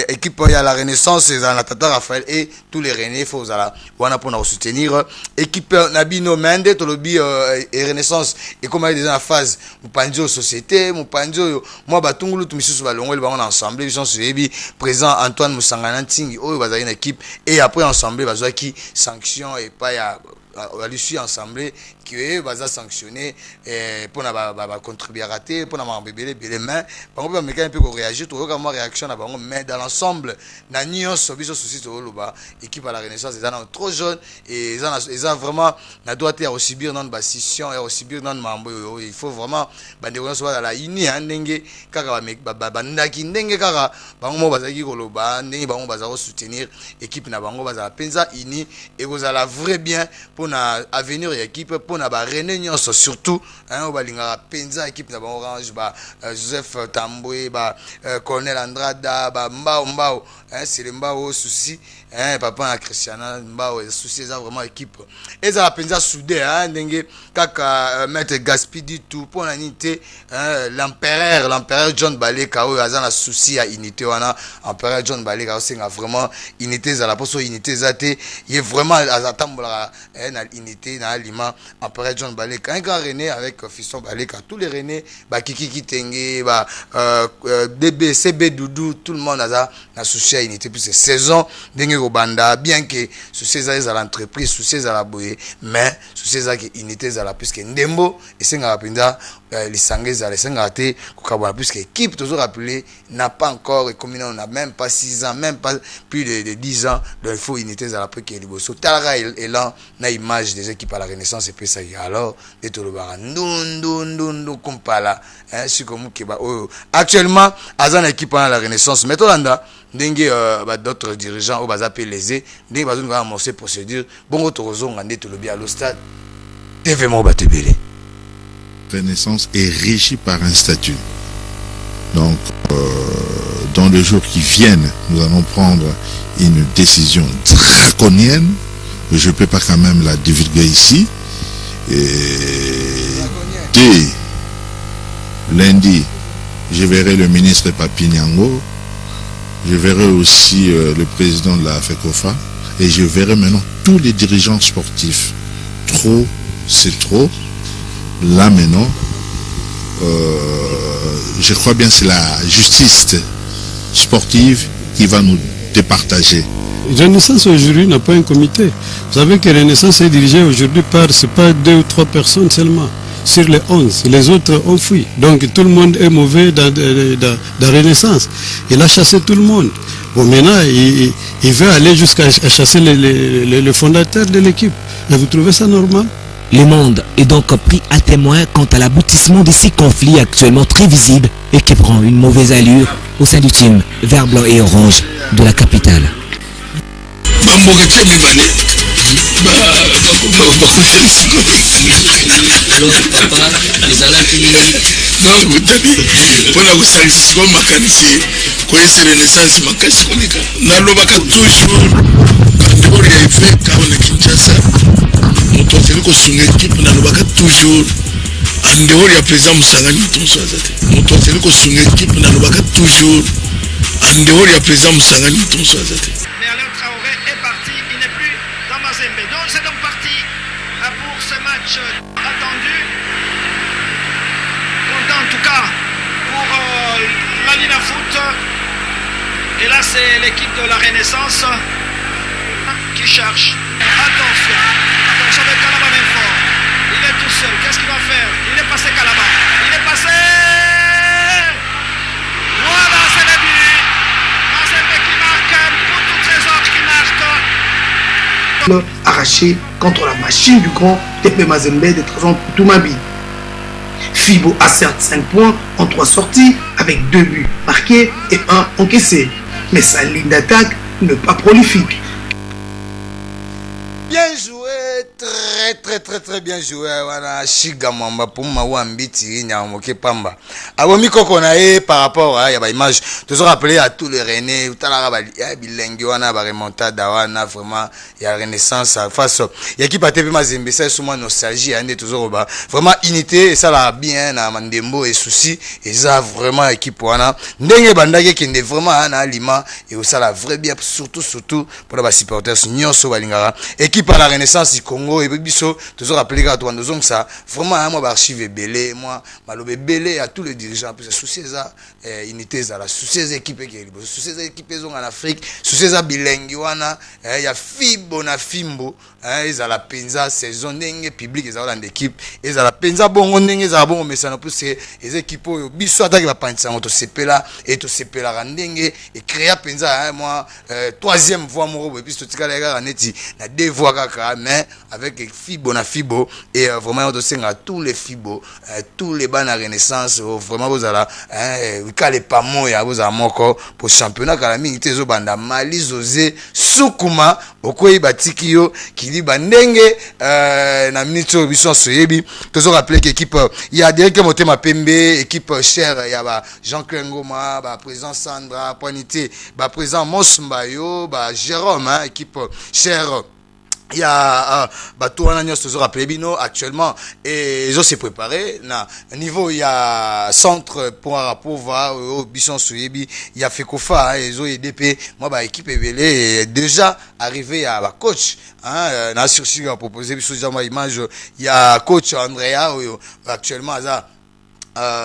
Speaker 1: équipe il y a la Renaissance c'est dans la Tata Raphaël et tous les René faut aux wana pour nous soutenir équipe Nabino Mende tolobi et Renaissance et comme il est dans la phase mupanjo société mupanjo moi batungulu tumisusu balongo le bango ensemble ils sont suivi présent Antoine Musangana Ntingi oh bazali une équipe et après ensemble bazwa qui sanction et pas ya à l'issue ensemble qui va sanctionner pour na contribuer à rater pour na bébé main par exemple mais quand on peut réagir tout comment réaction à mais dans l'ensemble na nion sobiso souci to loba équipe à la Renaissance ils sont trop jeunes et ils ont vraiment na doit être subir non bastion et subir non mambo il faut vraiment bandeko soit dans la uni ndenge kaka bandaki ndenge kaka bango bazaki koloba ndenge bango bazako soutenir équipe na bango bazala penza ini et vous allez vrai bien pour na avenir équipe pour na ba René Nyonso surtout hein balinga penza équipe na ba Orange ba Joseph Tamboué ba Colonel Andrada ba Mbao hein c'est le Mbao souci hein papa na Christiana Mbao souci ça vraiment équipe et ça penza soudé hein ndenge kaka maître Gaspidi tout pour la unité l'empereur John Baleka o azana souci à unité wana empereur John Baleka c'est vraiment unité za la poso unité zate il est vraiment azatambola na unité na aliment empereur John Baleka un grand René avec fiston Baleka tous les René ba Kiki Kitenge ba DB CB Doudou tout le monde a na souci à unité puis c'est saison ndenge ko banda bien que souci za l'entreprise souci za la boye mais souci za que unité za la puisque ndembo et senga rapinda les sangeza les sangate kokabona puisque équipe toujours rappelé n'a pas encore et comme on n'a même pas 6 ans même pas plus de 10 ans donc il faut unité za la pour que liboso tala et là na image des équipes à la Renaissance et puis ça alors et tout le bar ndundu kompala hein si comme keba actuellement azan équipe à la Renaissance mais tolanda ndenge d'autres dirigeants au baza pelezé ndenge bazo nga amorcer procédure bongo tozonga ndé to lobi à le stade TV mo batebele.
Speaker 11: Renaissance est régie par un statut. Donc dans les jours qui viennent nous allons prendre une décision draconienne. Je ne peux pas quand même la divulguer ici. Et dès lundi, je verrai le ministre Papi Nyango, je verrai aussi le président de la FECOFA et je verrai maintenant tous les dirigeants sportifs. Trop, c'est trop. Là maintenant, je crois bien que c'est la justice sportive qui va nous départager.
Speaker 12: Renaissance aujourd'hui n'a pas un comité. Vous savez que Renaissance est dirigée aujourd'hui par, c'est pas 2 ou 3 personnes seulement. Sur les 11, les autres ont fui. Donc tout le monde est mauvais dans Renaissance. Il a chassé tout le monde. Bon, maintenant, il veut aller jusqu'à chasser le fondateur de l'équipe. Et vous trouvez ça normal?
Speaker 13: Le monde est donc pris à témoin quant à l'aboutissement de ces conflits actuellement très visibles et qui prend une mauvaise allure au sein du team vert, blanc et orange de la capitale.
Speaker 14: équipe nalobaka toujours en dehors ya président Musangani Mutomso azate moto azali kosunga équipe nalobaka toujours en dehors ya président Musangani Mutomso azate.
Speaker 15: Mais Alain Traoré est parti, il n'est plus dans Mazembe. Donc c'est donc parti pour ce match attendu. Content en tout cas pour la Lina Foot. Et là, c'est l'équipe de la Renaissance qui cherche. Attention. Attention avec Kalaba même fort. Il est tout seul. Qu'est-ce qu'il va faire? Il est passé Kalaba. Il est passé. Voilà, c'est le but. Mazembe qui marque pour toutes ces autres qui marquent.
Speaker 16: Arraché contre la machine du grand TP Mazembe de Trazon Toumabi. Fibo a certes 5 points en 3 sorties avec 2 buts marqués et 1 encaissé. Mais sa ligne d'attaque n'est pas prolifique.
Speaker 1: Bien joué, très bien joué. Voilà, Shigamamba pour Mawambiti, Nyamoke Pamba. Abomi Kokonae par rapport à la image, toujours rappelé à tous les Rennais, Bilengi, Wana, remontada, Wana, vraiment, il y a renaissance face. Il y a qui partait Mazembe, c'est souvent nostalgie, toujours vraiment unité, et ça l'a bien, à Mandembo et souci, et ça vraiment équipe Wana. Ndenge Bandage qui est vraiment un aliment, et ça l'a vrai bien, surtout pour les supporters, Nyonso Balingara. Équipe à la Renaissance du Congo et Bibiso, toujours rappelé qu'à toi, nous ça, vraiment, moi, archive belé, moi, malobé belé à tous les dirigeants, puis sous ces unités, sous ces équipes, sous ces équipes en Afrique, sous ces bilingues, il y a Fibo, na Fimbo, ils ont la penza saison n'enge public, ils ont dans l'équipe, ils ont la penza bon, ils ont bon, mais ça n'a plus ces équipes, biso attaque va pas ça, on te sepela et te sepela randenge et créer penza, moi, troisième fois mon robot, et puis tout ce cas là, neti, na deux voix mais avec Fibo na Fibo et vraiment on te sing à tous les Fibo, tous les bancs à Renaissance, vraiment vous allez, les pamo ya vous à moko pour championnat kalami tezo banda Mali Zosé Sukuma okoyi batikio qui dit bandenge na minito biso soyebi toujours rappeler que équipe il y a direct monté ma Pembe équipe chère il y a Jean Klengoma ba président Sandra Poinité ba président Mosmbayo ba Jérôme équipe chère. Il y a Batouana Nyos toujours rappelé Bino actuellement et ils ont s'est préparé na niveau il y a centre pour Arapova au Bisson Souyebi il y a Fekofa ils ont EDP moi bah équipe est déjà arrivé à la coach hein na sursi a proposé sur ma image il y a coach Andrea actuellement ça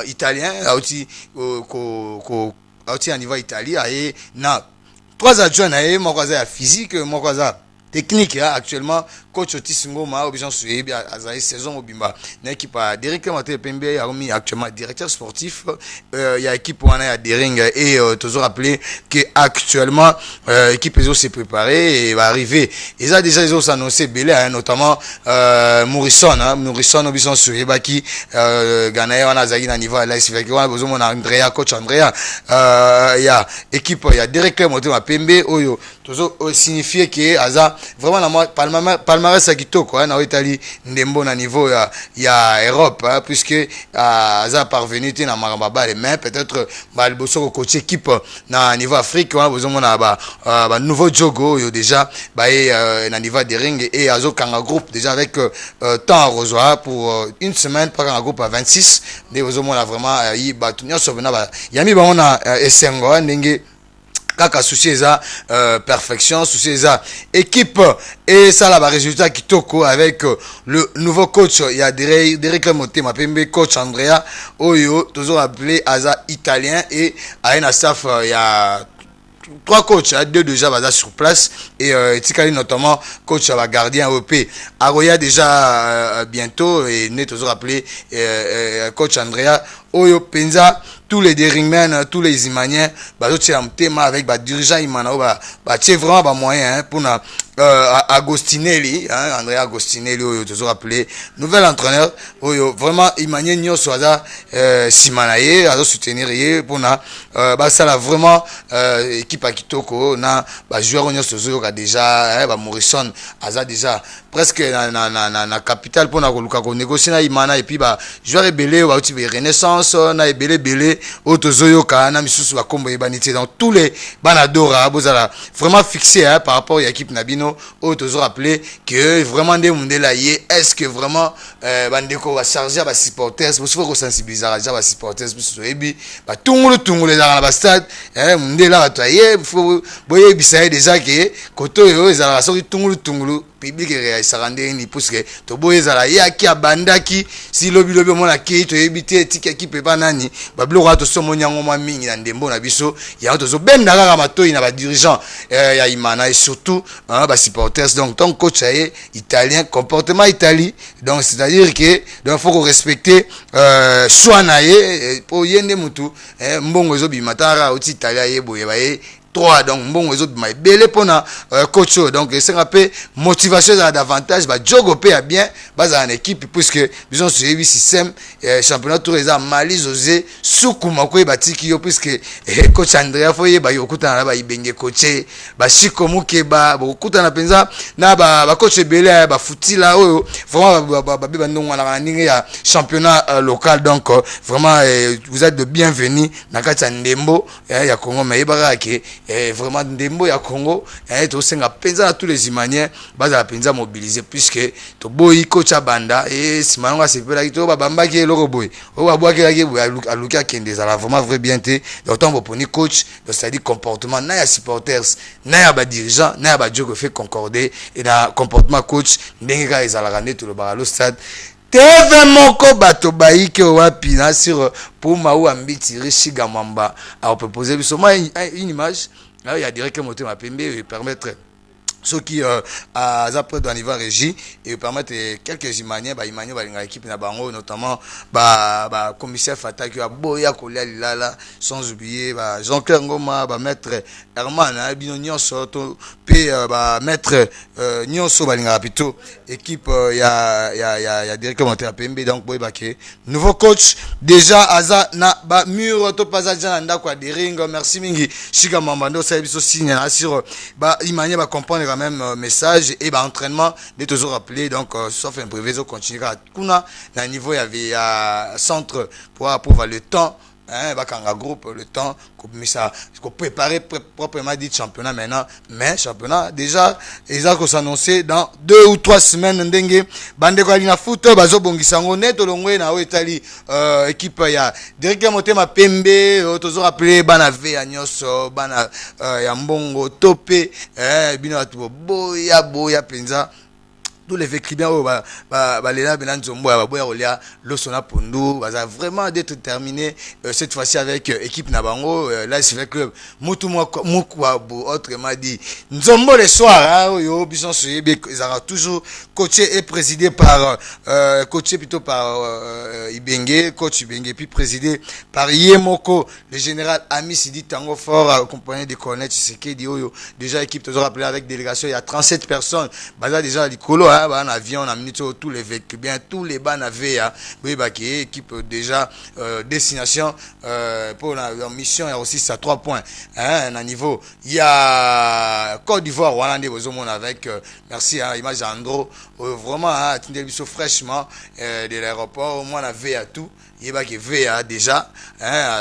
Speaker 1: italien aussi à niveau italien et na 3 adjoints et moi quoi ça physique moi quoi ça technique actuellement coach Otis Ngoma obligé suivi à saison obimba une équipe directement Pembe actuellement directeur sportif il y a équipe on a Dering et toujours rappeler que actuellement équipe ils s'est préparée et va arriver ils a déjà ils ont annoncé belé notamment Morrison obligé suivi qui Ghana on a Zagi na niveau là c'est vrai qu'on a besoin de Andrea coach Andrea il y a équipe il y a directement Pembe oyo toujours signifier que aza vraiment la palmarès à Kitoko hein, en Italie ndembo na niveau il y a Europe hein, puisque aza parvenu na maramba mais peut-être le bosso coach équipe na niveau Afrique on a besoin na nouveau jogo yo déjà na niveau des ring et azo kanga groupe déjà avec temps rejoindre pour une semaine par un groupe à 26 des besoin là vraiment il batunya sobena yami ba on a esengo ndenge kaka souci ça perfection souci ça équipe et ça là résultat qui toko avec le nouveau coach il y a Derek Monté ma Pembe coach Andrea Oyo toujours appelé Aza italien et à un staff il y a 3 coachs, 2 déjà sur place et Tikali notamment coach à la gardien OP. Aroya déjà bientôt et n'est toujours appelé coach Andrea Oyo Penza tous les Deringmen, tous les Imaniens, c'est un thème avec dirigeant Imana, c'est vraiment moyen pour Agostinelli, Andrea Agostinelli, toujours appelé nouvel entraîneur, vraiment Imanien Nyoso Simanaye, à soutenir pour ça là vraiment équipe à Kitoko, na joueur Nyoso déjà, Morrison, Aza déjà presque na capitale pour négocier na Imana et puis joueur belé Renaissance, na belé Otozoyo Kana Misusu wa Kombo Ebanité dans tous les banadora bozala vraiment fixé par rapport à l'équipe Nabino Otozo rappelé que vraiment des mundela yé est-ce que vraiment bandeko va charger ba supporters pour se faire sensibiliser à ba supporters pour ebi ba tungulu dans la stade mundela va toyer faut boyer bisaye déjà que koto yo ezala sorti tungulu public réalisera ndeni parce que to boyezala yaki abandaki si lobi mona ki to ebité tiki équipe ba nani ba bloko to somo nyango mwa mingi na ndembo na biso ya to zo benda kaka matoi na ba dirigeant ya Imana et surtout ba supporters. Donc ton coach est italien, comportement italien, donc c'est-à-dire que donc faut respecter soit naie pour yende mutu mbongo zo bimatara oti italien yeboye ba 3 donc bon réseau de belé pour na coach donc c'est un peu motivation davantage ba jogo pe a bien bas en équipe puisque disons ce système championnat tout les Mali José Soukuma ko batiki yo puisque coach Andrea Foye ba yokuta na ba ibenge coaché ba Shikomu ke ba yokuta na penza na ba coach belé ba futila oyo vraiment ba ndongo na ninga ya championnat local. Donc vraiment vous êtes de bienvenue na kati ndembo ya Congo mais baraka vraiment ndembo ya Congo to senga penza na tous les imaniens baza penza mobiliser puisque to boyi coach banda et simanonga sepela to babamba ki loko boy o babwa ki aluka kende za vraiment vrai bien té d'autant boponi coach donc ça dit comportement na ya supporters na ya ba dirigeant na ya ba jogo fait concorder et na comportement coach ndenge ka ezala rande to le baralo stade TV moko bato baike wapi na sur pour maou ambiti Rishiga Mamba a proposer une image. Là, il y a direct que monter ma PMB et permettre ceux qui après dans niveau régie et permettre quelques imaniens ba l'équipe na bango notamment ba commissaire Fataki a boya kolia lilala sans oublier ba Jean-Claude Ngoma ba maître Herman bino nyonso to pe ba maître nyonso ba linga plutôt équipe ya directeur monter à PMB. Donc boy baké nouveau coach déjà aza na ba mur to pas aza nda kwa dering. Merci mingi Shika Mambando ça biso signe sur ba imaniens ba comprendre même message et bah entraînement de toujours rappeler. Donc sauf un privé on continuera kuna na niveau il y avait un centre pour approuver le temps bakanga groupe le temps comme ça préparer proprement dit championnat maintenant. Mais championnat déjà ils ont s'annoncer dans 2 ou 3 semaines ndenge bande ko alina foot bazo bongisa ngo neto longwe na Itali équipe ya directement motema pembe toujours rappeler bana ve ya nyoso bana ya mbongo topé bino atu boya penza tous les écrivains balela benanzombo ya baboya rolia losona pondu baza vraiment d'être terminé cette fois-ci avec équipe nabango là c'est le club mutu mukwabu autrement dit nzombo le soir yo bison soyebe ezara toujours coaché et présidé par coaché plutôt par Ibenge coach Ibenge puis présidé par Yemoko le général Ami Sidi Tango Fort accompagné de colonel Tshisekedi oyo déjà équipe toujours appelé avec délégation il y a 37 personnes baza déjà likolo un avion, on a mis tous les véhicules, bien tous les bancs avaient équipe déjà destination pour la mission et aussi ça 3 points à niveau. Il y a Côte d'Ivoire, Rwanda, avec merci image Andro vraiment fraîchement de l'aéroport au moins on avait à tout. Il y a déjà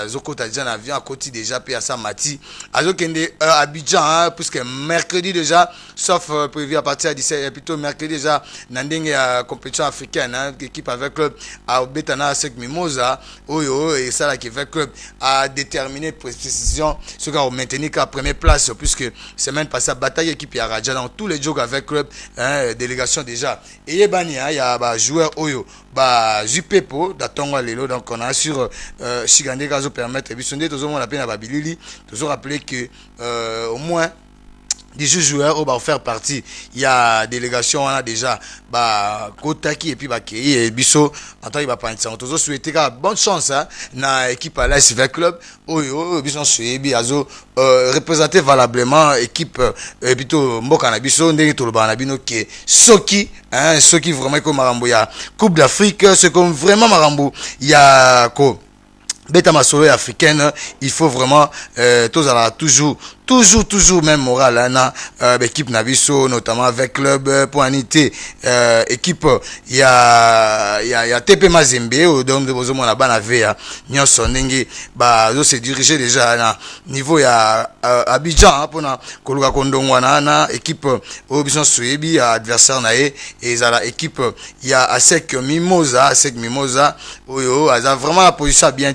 Speaker 1: Zoko t'as déjà un avion à côté déjà puis à Samati Azokende Abidjan puisque mercredi déjà sauf prévu à partir à 17 plutôt mercredi déjà nandenge à compétition africaine équipe avec club à Betana avec Mimosa oyo et ça là qui fait club à déterminer précision ce qui a maintenu qu'à première place puisque semaine passée bataille équipe à Raja dans tous les jours avec club délégation déjà et il y a joueur oyo Jupepo d'atongo lelo. Donc on a sur Chigande Gazo permettre bisonde toujours on appelle à Babilili toujours rappeler que au moins 18 joueurs au faire partie. Il y a délégation on a déjà Kotaki et puis Bakei et Bisso en tant que pas on toujours souhaiter bonne chance na équipe à l'ASV club oyo Bisso Suebi azo représenter valablement équipe plutôt Mboka na Bisso ndenge to ba na bino ke soki soki vraiment comme Marambo ya Coupe d'Afrique c'est comme vraiment Marambo il y a ko Beta Masolo africaine, il faut vraiment toujours même moral équipe Nabiso notamment avec club pour unité équipe il y a TP Mazembe donc de bozomo na bana vea nyonso ndenge se diriger déjà na niveau ya Abidjan pour na koluka kondongwa na équipe Obison Suebi adversaire na et la équipe il y a Asek Mimosa oyo a vraiment la position bien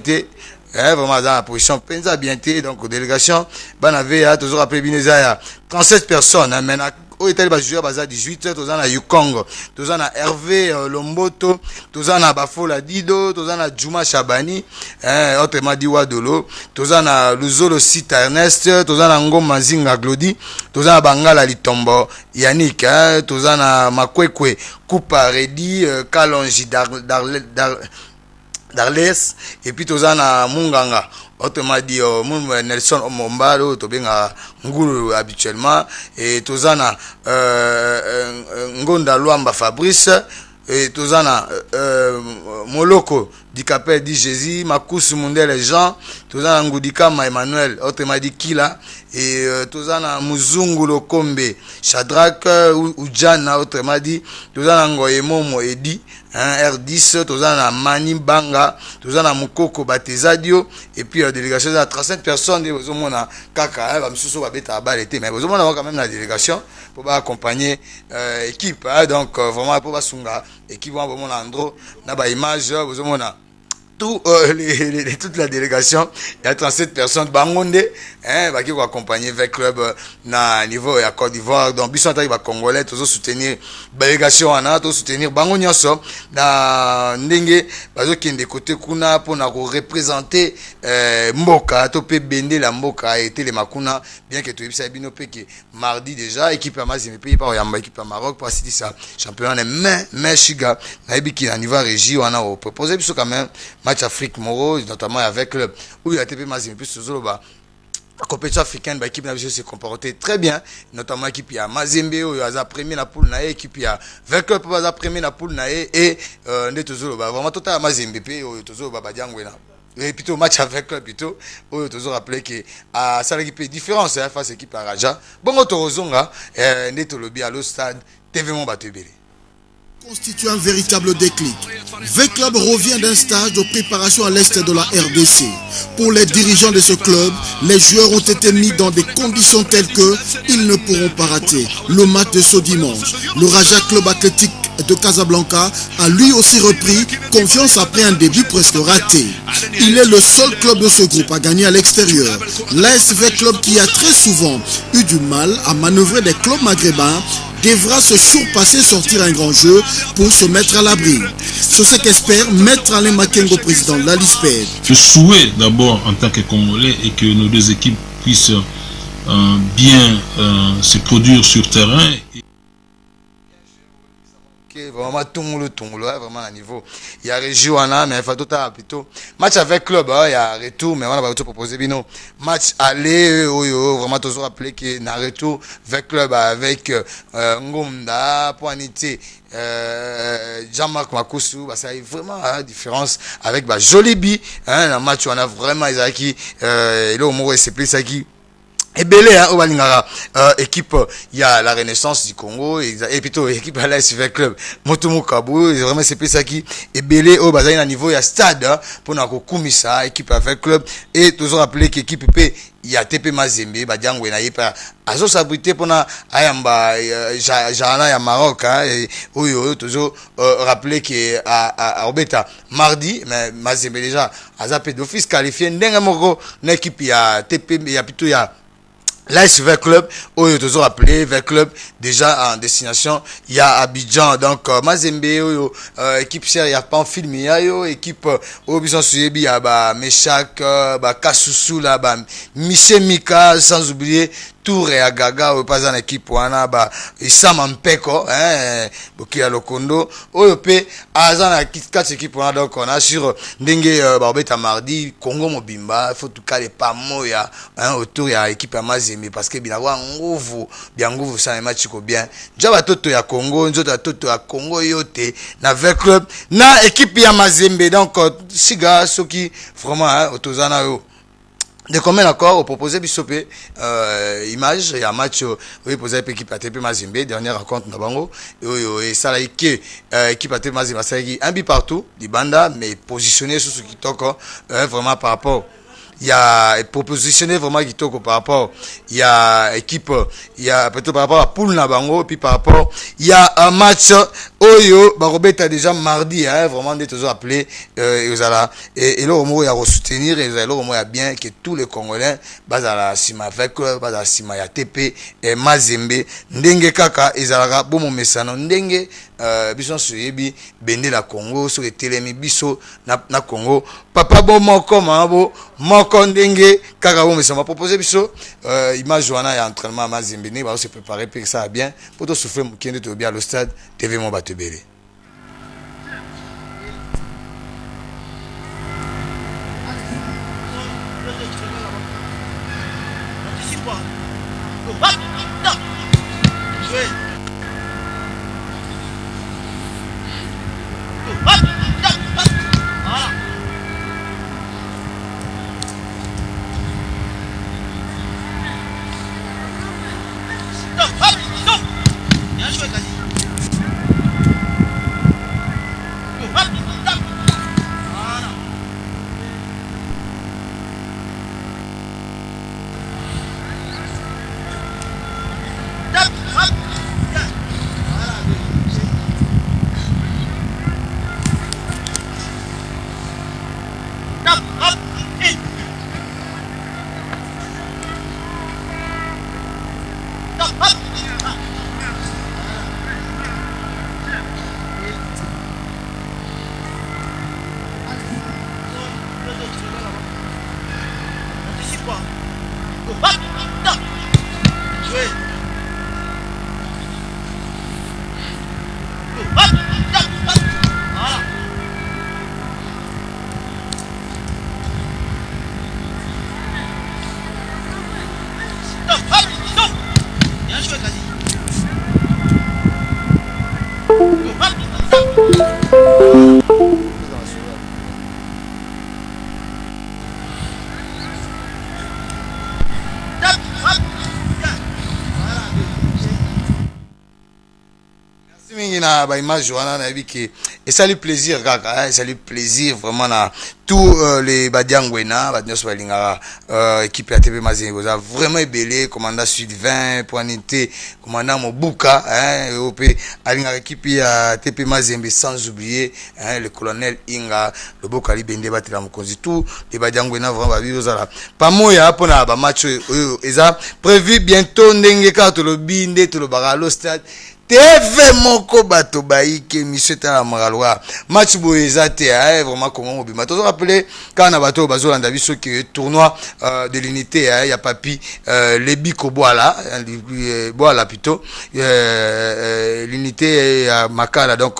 Speaker 1: vraiment dans la position pensa bien donc délégation banave toujours appelé Bineza 37 personnes maintenant au Italie ba joueur baza 18 tozana na Yukong tozana Hervé Lomboto tozana Bafola Dido tozana Juma Chabani autrement dit Wadolo tozana Luzolo Sita Ernest tozana Ngoma Zinga Glody tozana Bangala Litombo Yannick tozana Makwekwe Kupa Redi Kalonji Darles et puis tozana Munganga autrement dit Nelson Omombalo tobenga ngulu habituellement et tozana Ngonda Luamba Fabrice et tozana Moloko Dikapé dit Jésus Makusu Mundele Jean tozana Ngudikama Emmanuel autrement dit Kila et tozana Muzungu Lokombe Shadrach Ujana autrement dit tozana Ngoyemomo Edi R10 tozana Mani Banga tozana Mukoko Batezadio et puis délégation de 35 personnes aux hommes kaka ba msusu ba beta ba l'été mais aux hommes quand même la délégation pour accompagner équipe donc vraiment pour sunga équipe vraiment Andro na ba image aux hommes toute la délégation, il y a 37 personnes bangonde qui vont accompagner avec club na niveau à Côte d'Ivoire donc bisson taille ba congolais tous soutenir délégation ana tous soutenir bango nyonso na ndenge bazo kende côté kuna pour na représenter mboka to pe bende la mboka et les makuna bien que tu bisa bino pe que mardi déjà équipe à Mazembe pays par yamba équipe à Maroc pour assister ça championnat mais chiga na ebiki na niveau régie on a proposé biso quand même match Afrique Moro notamment avec le où il a été Mazembe plus toujours ba la compétition africaine bah équipe s'est comporté très bien notamment équipe ya Mazembe où a premier la poule na équipe ya vainqueur pour a premier la poule na et ne toujours bah vraiment total Mazembe pe toujours ba badiangwena et plutôt match avec plutôt où toujours rappeler que à ça l'équipe est différence face à équipe à Raja bon Torozonga ne to lobi à l'au stade TV Mon Batebele
Speaker 17: constitue un véritable déclic. V-Club revient d'un stage de préparation à l'est de la RDC. Pour les dirigeants de ce club, les joueurs ont été mis dans des conditions telles que ils ne pourront pas rater le match de ce dimanche. Le Raja Club Athlétique de Casablanca a lui aussi repris confiance après un début presque raté. Il est le seul club de ce groupe à gagner à l'extérieur. L'ASV Club, qui a très souvent eu du mal à manœuvrer des clubs maghrébins, devra se surpasser, sortir un grand jeu pour se mettre à l'abri. C'est ce qu'espère Maître Alain Makengo, président de la LISPED.
Speaker 2: Je souhaite d'abord en tant que Congolais et que nos deux équipes puissent bien se produire sur terrain.
Speaker 1: Vraiment vraiment à niveau il y a région mais il faut tout plutôt match avec club il y a retour mais on a pas proposé bino match aller vraiment toujours rappeler que na retour avec club avec Ngomda Poinité Jean-Marc Makusu ça a vraiment la différence avec Jolibi un match où on a vraiment Isaki et là au moins c'est plus ça qui et belé au balingara équipe il y a la Renaissance du Congo et plutôt équipe à l'ASV Club Motomo Kabou vraiment c'est plus ça qui et belé au bazin à niveau il y a stade pour na kokumisa équipe avec club et toujours rappeler qu'équipe P il y a TP Mazembe badiangwe na yepa azo s'abriter pour na ayamba jana ya Maroc et toujours rappeler que à Obeta mardi mais Mazembe déjà azapé d'office qualifié ndenga moko na équipe il y a TP il y a plutôt il y a l'ASV Club, où il est toujours appelé V Club, déjà en destination, il y a Abidjan, donc Mazembe, équipe il y a pas en film, il y a équipe, où ils sont suivis, il y a Meshak, Kasusu, là, Michel Mika, sans oublier, Tour et Agaga, pas en équipe, wana Issam Mpeko, qui a le Kondo, OEP, Azan a 4 équipes, donc on a sur Ndenge Barbeta mardi, Congo Mobimba, il faut tout cas les pas moya, autour il y a équipe à Mazembe, parce que bien nguvu, bien nguvu, ça les matchs bien. Jaba toto ya Congo, nzoto toto ya Congo yote, na V Club, na équipe ya Mazembe, donc siga, ceux qui vraiment, autozana yo. De combien d'accord, au proposé Bissopé, image, il y a un match, oui, posé équipe à TP Mazembe, dernière rencontre Nabango, et ça là, équipe à TP Mazembe, ça un but partout, du banda, mais positionné sur ce qui toque, vraiment par rapport. Il y a propositionné vraiment qui toque par rapport, il y a équipe, il y a peut-être par rapport à Poul Nabango, puis par rapport, il y a un match Oyo, Barobeta déjà mardi, hein, vraiment, des toujours appelés, et là, au moins, il y a soutenir, et là, au moins, il y a bien que tous les Congolais, bas à la Sima avec, bas à la Sima, ya TP, et Mazembe, Ndenge Kaka, et Zalaga, bon, mon message, Ndenge, Bison Suyebi, Bende la Congo, sur les télémi, Biso, na Congo, Papa bon, Moko, Mabo, Moko, Ndenge, Kaka, bon, message, m'a proposé, Biso, image, Joana, il y a entraînement à Mazembe, il va se préparer, pour que ça va bien, pour te souffler, qui est bien au stade, TV, mon Batebele. Ba image wana na biki et ça lui plaisir kaka, ça lui plaisir vraiment na tous les badiangwena badnyoso balinga équipe ya TP Mazembe ça vraiment belé commandant Sud 20 pointé commandant Mobuka hein opé alinga équipe ya TP Mazembe sans oublier hein le colonel Inga le Bokali Bende batela mokonzi tout les badiangwena vraiment babizo za pa moya pona ba match eza prévu bientôt ndenge ka to lo binde to lo bagalo stade TV moko bato baike monsieur ta maralwa match boezate vraiment comment mobima to rappeler quand na bato bazolanda biso que tournoi de l'unité ya papi les biko boala plutôt l'unité ya Makala donc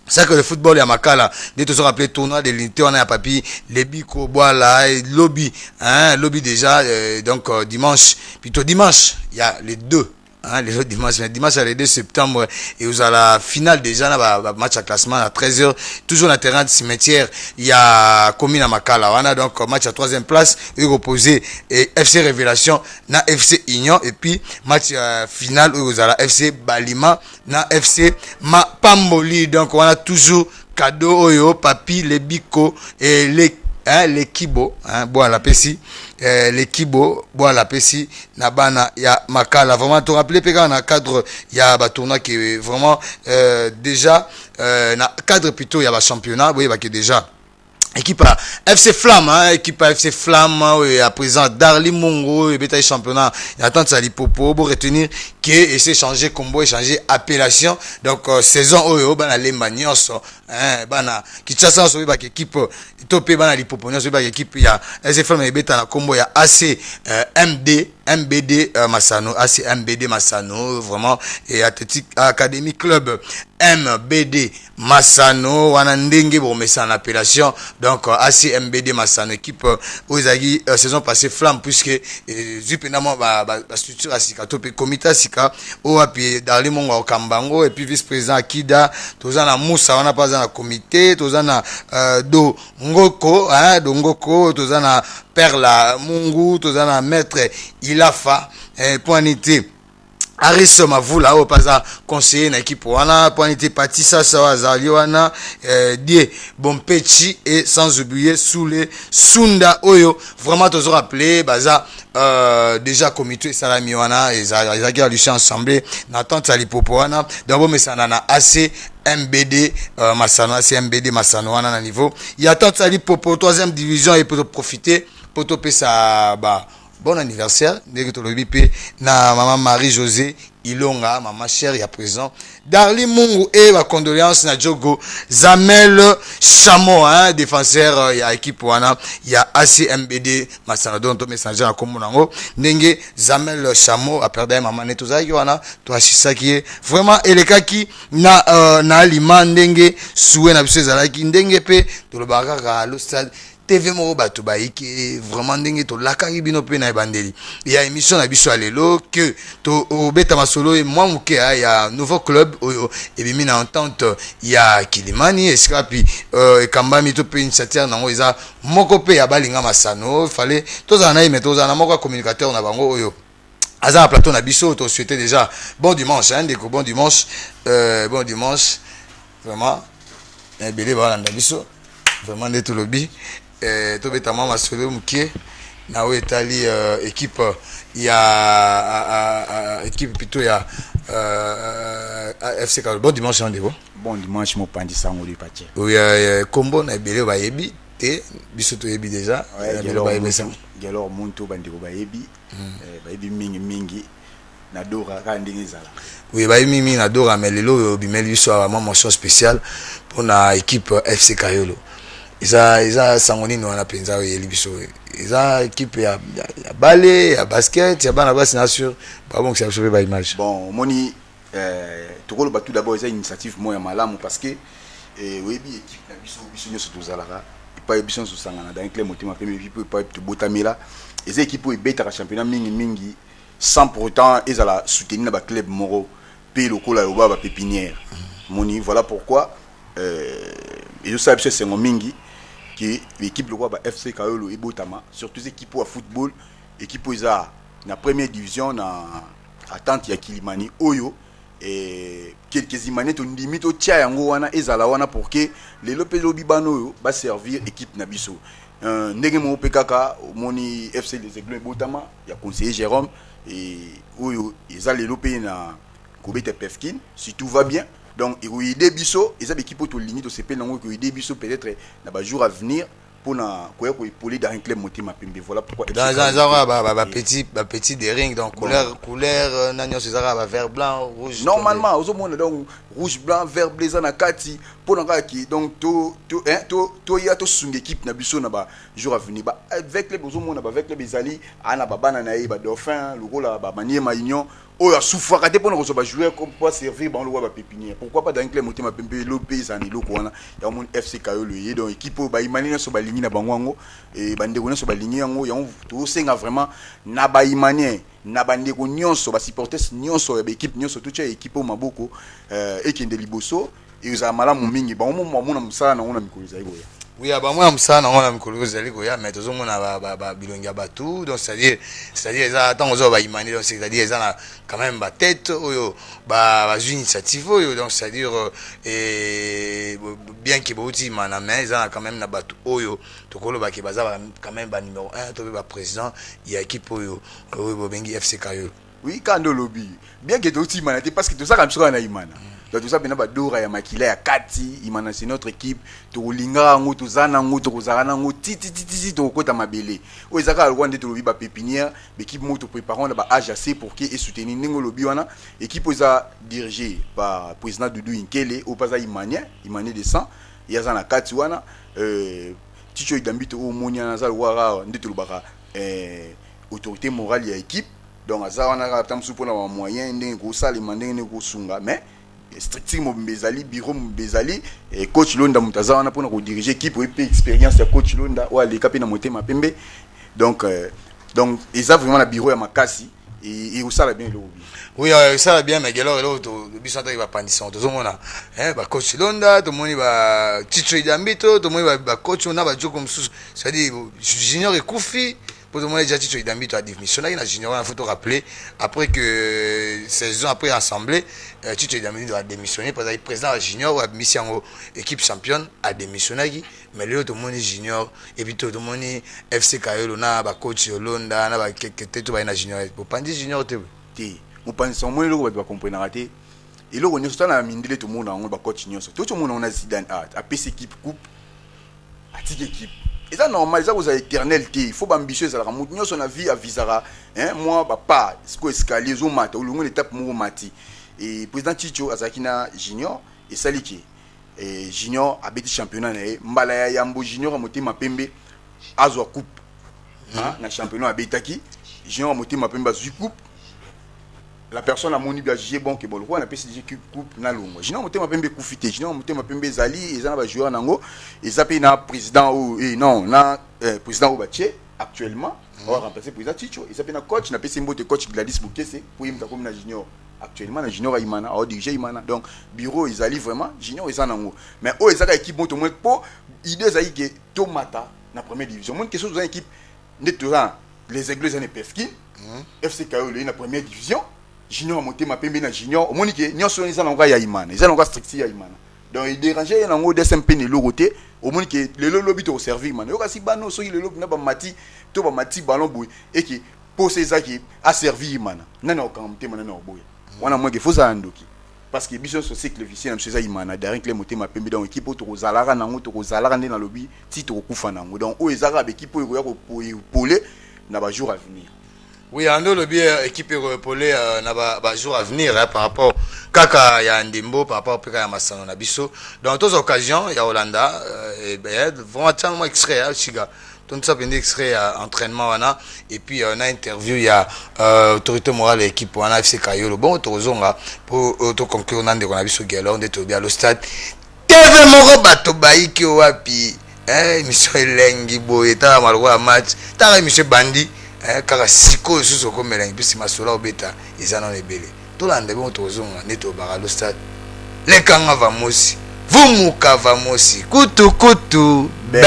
Speaker 1: c'est que le football ya Makala dès toujours appelé tournoi de l'unité on a papi les biko boala lobby hein lobby déjà donc dimanche plutôt dimanche il y a les deux. Hein, les autres dimanche le 2 septembre et vous à la finale déjà là match à classement à 13h toujours dans le terrain de cimetière il y a commune à Makala on a donc match à 3e place et opposé et FC Révélation na FC Union et puis match final où vous à la FC Balima na FC Mapamboli donc on a toujours cadeau oyo papi les biko et les kibo hein bon la pesi les kibo bon la pesi na bana ya Makala vraiment te rappeler peka na cadre ya ba tournoi qui est vraiment déjà na cadre plutôt ya ba championnat oui bah que déjà équipe à FC Flamme hein, équipe à FC Flamme à présent Darli Mongo et bataille championnat il attend ça li popo pour retenir que essayer changer combo et changer appellation donc saison oyo bana Lembagnos hein bana Kinshasa so ba équipe topé bana li popo so ba équipe ya FC Flamme et beta na combo ya AC MBD Massano AC MBD Massano vraiment et Athletic Academy Club MBD Massano wana ndenge bo mesa en appellation donc AC MBD Massano équipe Ozagi saison passée Flamme puisque zupendamment ba structure asika topé comité asika o api Darli Mongo au Kambango et puis vice-président Akida tozana Moussa wana pas dans comité tozana do Ngoko hein do Ngoko tozana Perla Mungu tozana maître Ilafa pointé Aris Mavula au pas conseiller na équipe wana pour était parti ça azali wana die Bompechi et sans oublier Soule Sunda Oyo vraiment toujours rappelé baza déjà comité salami wana et ça qui a luché ensemble n'attend ça lipopo wana d'abord mais ça na AC MBD Masano AC MBD Masano wana na niveau il attend ça lipopo 3e division et pour profiter pour toper ça bah bon anniversaire, na maman Marie-Josée Ilonga, maman chère, il y a présent. Darli Mungu et ma condoléance na Djogo Zamel Chamo, hein, défenseur, il y a équipe wana, il y a ACMBD, Massanadon, to messenger à Komunango, Nenge Zamel Chamo, a perdu maman Netoza, wana, to Ashisa qui est vraiment, et les cas qui na lima, Nenge, Soué, na Bissé Zalaki, Nenge pe, to le baraka, le stade. TV moko bato baiki vraiment ndenge to lakaki bino pe na bandeli il y a émission na biso alelo que to obeta masolo et moi muke il y a nouveau club et bimi na entente il y a Kilimani escapi et kambami to pe initiateur nango eza moko pe ya balinga masano fallait tous en aime tous en moko communicateur na bango oyo aza plateau na biso to souhaiter déjà bon dimanche hein déco bon dimanche vraiment belé ba na biso vraiment de tout lobby tout bêtement ma solo mukie na o etali équipe il y a équipe plutôt il y a FC Carolo bon dimanche rendez-vous
Speaker 18: bon dimanche mo pandi sango li patie
Speaker 1: oui combo na belé ba yebi te biso to yebi déjà
Speaker 18: gelo ba yebi gelo muntu bandiko ba yebi ba yebi mingi na dora ka ndingi zala
Speaker 1: oui ba yebi mingi na dora mais lelo bimeli biso a mention spéciale pour na équipe FC Carolo Isa sangoni wana penza yeli biso isa équipe ya ballet ya basket ya bana basi na sur pas bon que ça sauver ba image
Speaker 18: bon moni tokolo ba tout d'abord isa initiative moya malamu parce que webi équipe na biso nyoso tozalaka pas biso so sangana dans club motima pe puis pas to botamela isa équipe o beta championnat mingi sans pour autant ezala soutenir na ba club moro pe lokola yo ba pépinière moni voilà pourquoi et je sais que c'est mingi l'équipe le FC Carolo et Botama surtout équipe à football équipe isa na première division na attente ya Kilimani Oyo et quelques imanes to limite au tia yango wana ezala wana pour que les lopelo bibano yo ba servir équipe na biso ndenge mo pekaka moni FC les Aiglons et Botama ya conseiller Jérôme et Oyo ezala les lopé na kobete Pefkin si tout va bien. Donc, il y a des bisous, il y a des équipes qui ont se des bisous peut-être dans les jours à venir pour épauler dans un club motima pembe. Voilà pourquoi.
Speaker 1: Dans un petit des rings, donc couleur, vert, blanc, rouge.
Speaker 18: Normalement, aux hommes donc rouge, blanc, vert, blazer, na kati pour qui donc to y a to une équipe na bisou na ba jour à venir. Avec les besoins avec les bezali, ana babana na ba dauphin, le rôle ba manier ma union. Oh, ya souffrir pour nous jouer comme pour servir dans le roi pépinière. Pourquoi pas dans un club motima pembe l'opé ça ni loko wana. Ya mon FC Carolo yé donc équipe ba imani na so ba ligne na bango et bande ko na so ba ligne yango ya to senga vraiment na ba imani na bande ko nyonso ba supporters nyonso ya équipe nyonso tout équipe au maboko et qui ndeliboso et za malamu mingi ba mo na musala na ona mikoliza iko ya.
Speaker 1: Oui, bah moi ça non on a mikolo zali ko ya mais tout monde ba bilonga batu donc c'est-à-dire ça tant aux ba imani donc c'est-à-dire ça quand même ba tête oyo ba initiative oyo donc c'est-à-dire bien que bauti mana mais ça quand même na batu oyo tokolo ba ki baza quand même ba numéro 1 to ba président il y a équipe oyo bengi FC Carolo.
Speaker 18: Oui, quand lobby bien que bauti mana parce que tout ça comme ça na imana. Donc tout ça bena ba dora ya makila ya kati imana c'est notre équipe to linga ngo to zana ngo to kozana ngo titi to kota mabele o ezaka rwanda to lobi ba pépinière l'équipe moto préparant na ba AJC pour que et soutenir ningo lobi wana équipe oza dirigée par président Doudou Inkele au paza imania de sang yaza na kati wana ticho idambito o monia na za wara ndito lobaka autorité morale ya équipe donc aza wana ka tamsu pona wa moyen ndenge ko salima ndenge ko sunga mais strictement Mbezali bureau Mbezali et coach Londa mutaza wana pona ko diriger équipe ou expérience ya coach Londa ou les capé na motema pembe donc ils ont vraiment la bureau ya makasi et ça va bien le
Speaker 1: oui ça va bien mais alors l'autre le bisanta il va pandisson tout monde ba coach Londa tout monde ba Chicho Idambito tout monde ba coach on a ba joko msusu c'est-à-dire junior et Koufi pour demander déjà Chicho Idambi tu as démissionné na junior il faut te rappeler après que saison après assemblée Chicho Idambi doit démissionner parce que président junior a mis en équipe championne a démissionné mais le tout monde junior et puis tout le monde FC Kayolo na ba coach Londa na ba quelques tout ba na junior pour pandi junior te
Speaker 18: on pense au moins le va comprendre rater et là on est sur la mine tout le monde on va coach nyonso tout le monde on a Zidane a PC équipe coupe a tique équipe et ça normal ça vous avez éternalité il faut pas ambitieux ça la monte nyonso na vie à visara hein moi papa ce que escalier zo mata ou le étape mo mati et président Chicho Azakina junior et Saliki et junior a béti championnat na mbala ya Yambo junior a monté ma pembe azwa coupe hein na championnat a betaki junior a monté ma pembe azwa coupe. La personne a moni bien jugé bon que bon on a pu se dire coupe na longo junior monté ma pembe koufité junior monté ma pembe zali et ça na ba joueur nango et ça na président ou et non na président Obaché actuellement on va remplacer président Chicho et ça na coach na pesi mbote coach Gladys Bukese pour imta comme na junior actuellement na junior Imana au diriger Imana donc bureau izali vraiment junior et ça nango mais oh ezaka équipe bon to moins pour idée ça que tomata na première division mon question dans équipe netera les Aigles en Pefkin FC Kayolo na première division junior monté ma pembe na junior au moni que nyonso ils en ya Imana ils en strict ya Imana donc il dérangeait na ngo DSMP ne logoté au moni que le lobby to servir man yo kasi bano so le lobby na ba mati to ba mati ballon boy et que pour ces qui a servi Imana nana okamte mana na oboya wana moi que faut ça ndoki parce que biso so cycle vicieux na mseza Imana derrière que monté ma pembe dans équipe to zalara na ngo to zalara na lobby ti to kufa na ngo donc o ezara be équipe ko ya ko polé na ba jour à venir.
Speaker 1: Oui, en le bien équipe repolée na ba jour à venir par rapport kaka ya Ndembo par rapport à Masano na biso dans toutes occasions il y a Hollanda et ben vraiment tellement extrait chiga donc ça pendant extrait entraînement wana et puis on a interview il y a autorité morale équipe wana FC Kayolo bon tozonga pour auto conclure nande ko na biso gelo on est bien au stade TV moko bato baiki wapi mission elengi boye ta malwa match ta mission bandi kaka siko susu ko melangi bisi masola obeta izana nebele to lande bon tozonga neto bagalo stade le kanga vamosi vumuka vamosi kutu kutu be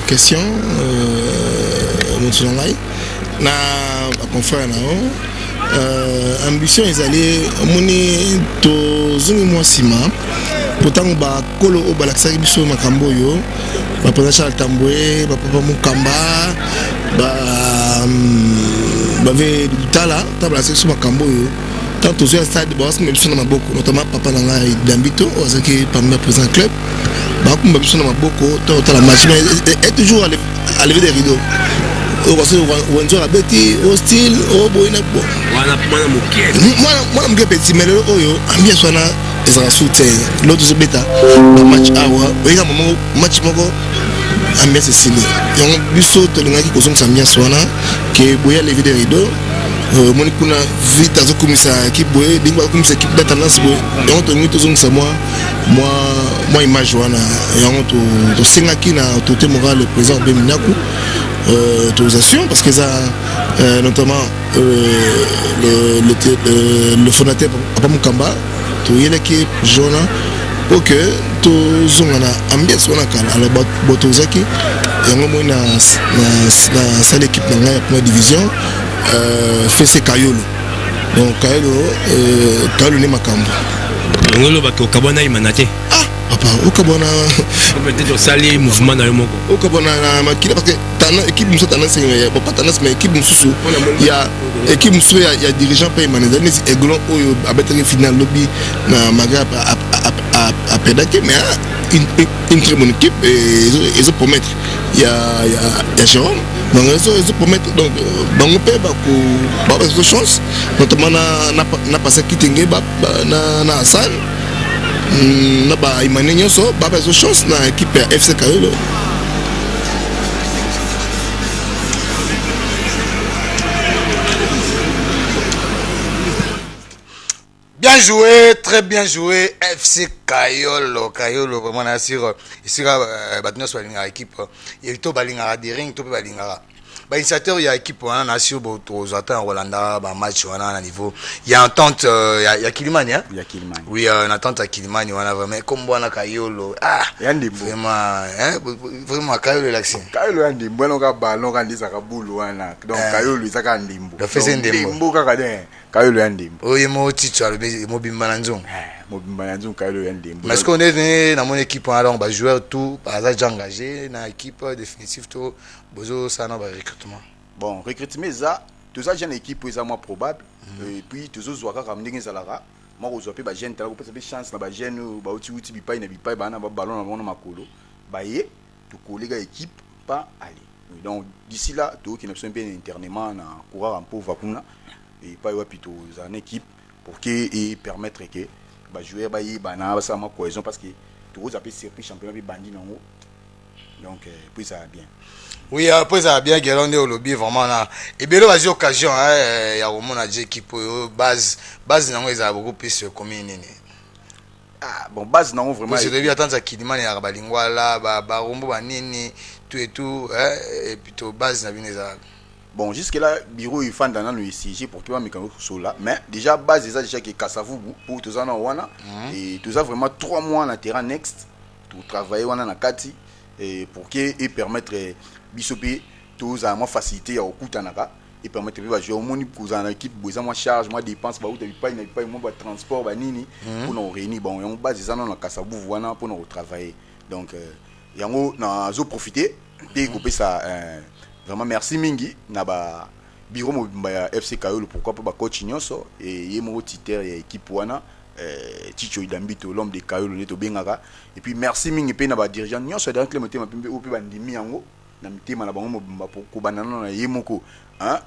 Speaker 17: question nous sommes là na confrère na
Speaker 19: ambition ezali omoni tozongi mwa nsima potango bakolo oyo balakisaki biso makambo oyo baprésident Charles Tambwe bapapa Mukamba bave tala balakisaki biso makambo oyo tant tozwi ya stade bawasimba biso na maboko notamment papa na ngai Dambito azalaki parmi ya président club bakumba biso na maboko totala match mais est toujours à lever des rideaux Wanzo abeti hostile boina bo mwana muke petit mais lelo oyo ambiance wana ezala soutien l'autre se beta match awa oika match moko ambiance sili yango biso tolingaki kozongisa ambiance wana ke boya lever des rideaux moni kuna vite azokomisa équipe boye dingo azokomisa équipe de tendance boye yango tolingi tozongisa moi image wana yango tosengaki na autorité morale le président Beminaku autorisation parce que ça notamment le fondateur Papa Mukamba to yeleki jona pour que to zongana ambiance wana kala alors botozaki yango moi na salle équipe na la première division FC Kayolo donc Kayolo ni makambo
Speaker 20: ngolo bato kabona imanate
Speaker 19: papa okabona
Speaker 20: peut-être sali mouvement na moko
Speaker 19: okabona na makila parce que tana équipe muso tana c'est pas tana mais équipe mususu il y a équipe mususu il y a dirigeant pas managers mais eglon oyo abetre final lobby na magap à pédaquer mais une très bonne équipe et ils promettre il y a Jérôme donc ils promettent donc bango pe ba ko ba chance notamment na passé kitenge na Hassan na ba imane nyonso ba bezo chance na équipe ya FC Kayolo.
Speaker 1: Bien joué, très bien joué FC Kayolo. Kayolo vraiment na sur ici batno so linga équipe et to balinga dering to balinga. Bah, initiateur, il y a équipe on a sur aux attentes Rolanda, bah match on a un niveau. Il y a entente, il y a Kilimani, hein? Il y a Kilimani. Oui, une entente à Kilimani, on a vraiment comme on a Kayolo. Ah, vraiment, hein? Vraiment Kayolo l'action.
Speaker 18: Kayolo yandi, bon on a ballon quand ils a boule wana. Donc Kayolo ils a quand ndimbo.
Speaker 1: Le fait
Speaker 18: ndimbo kakade. Kayolo yandi.
Speaker 1: Oui, moi titre le mobimba nanzong.
Speaker 18: Mobimba nanzong Kayolo yandi.
Speaker 1: Parce qu'on est dans mon équipe on va jouer tout, par hasard engagé dans l'équipe définitive tout. Bozo ça non recrutement.
Speaker 18: Bon, recrutement ça, tout ça j'ai une équipe pour ça moins probable et puis tous autres joueurs comme ndenge zalara. Moi aux joueurs ba jeune tala ko pesa chance na ba jeune ba outi bipai na bipai ba na ba ballon na bona makolo. Ba yé to collègue équipe pas aller. Donc d'ici là, tout qui n'a besoin bien internement na courir en pauvre kuna et pas ouais plutôt une équipe pour que et permettre que ba jouer ba yé ba na ça ma cohésion parce que tout ça peut circuit championnat bi bandi nango. Donc puis ça va bien.
Speaker 1: Oui, après ça a bien guérondé au lobby vraiment là. Et bien là, j'ai occasion, il y a au moins une équipe base non ils ont beaucoup plus commune.
Speaker 18: Ah bon base non vraiment.
Speaker 1: Parce que depuis attendre ça qui demande à balingwa là, rombo nini tout et tout, et plutôt base n'a bien ça.
Speaker 18: Bon jusque là bureau il fait dans le ICG pour toi mécanique sur là, mais déjà base ça déjà qui Kasavu pour tout ça non wana et tout ça vraiment 3 mois na terrain next pour travailler wana na kati et pour que et permettre bisopi tous à moi facilité au kutanaka et permettre de jouer au monde pour en équipe besoin moi charge moi dépense ba ou pas moi transport ba nini pour nous réunir bon on base ça dans Kasabu voilà pour nous travailler donc yango na zo profiter de couper ça vraiment merci mingi na ba bureau mobimba ya FC Kayolo pourquoi pas ba coach nyonso et yemo titulaire ya équipe wana Chicho Idambito l'homme de Kayolo neto bengaka et puis merci mingi pe na ba dirigeant nyonso dans le moté mapimbe ou pe bandimi yango na mitema na bango mobimba pour ko banana na yemoko hein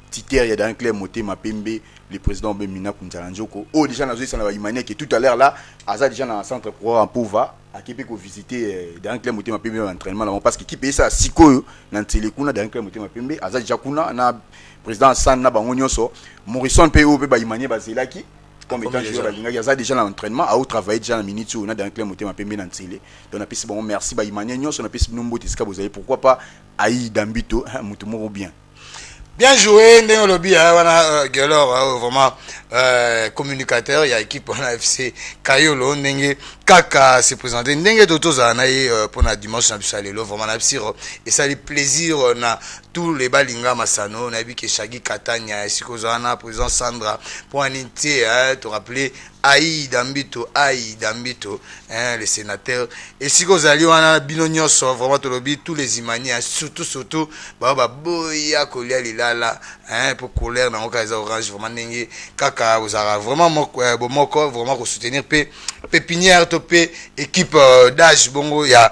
Speaker 18: titulaire ya dans le moté mapimbe le président Bemina Kunzalanjoko oh déjà na zo ça na imani que tout à l'heure là aza déjà dans centre pour en pouvoir à qui peut visiter dans le moté mapimbe entraînement là parce que qui paye ça sikoyo na telekuna dans le moté mapimbe aza déjà kuna na président San na bango nyonso Morrison pe o pe ba imani bazelaki comme étant joueur il y a déjà l'entraînement à travailler déjà la minute on a dans le moté mapembe na télé donc on a pu bon merci ba imani nyonso on a pu nombo tiska vous avez pourquoi pas aïe Dambito mutu moko bien
Speaker 1: joué ndenge lobby wana Gelor vraiment communicateur il y a équipe on a FC Kayolo ndenge kaka se présenter ndenge d'autres za na pour na dimanche na bisalelo vraiment na psir et ça le plaisir na tous les balinga masano na biki Shagi Katanya sikozana président Sandra pour anité te rappeler Aïda Mbito hein, les sénateurs et si kozali wana bino nyonso vraiment tolobi tous les imaniens surtout ba boya kolia lilala hein pour colère na okaza orange vraiment ndenge kaka ozara vraiment moko vraiment ko soutenir pépinière topé équipe d'âge bongo ya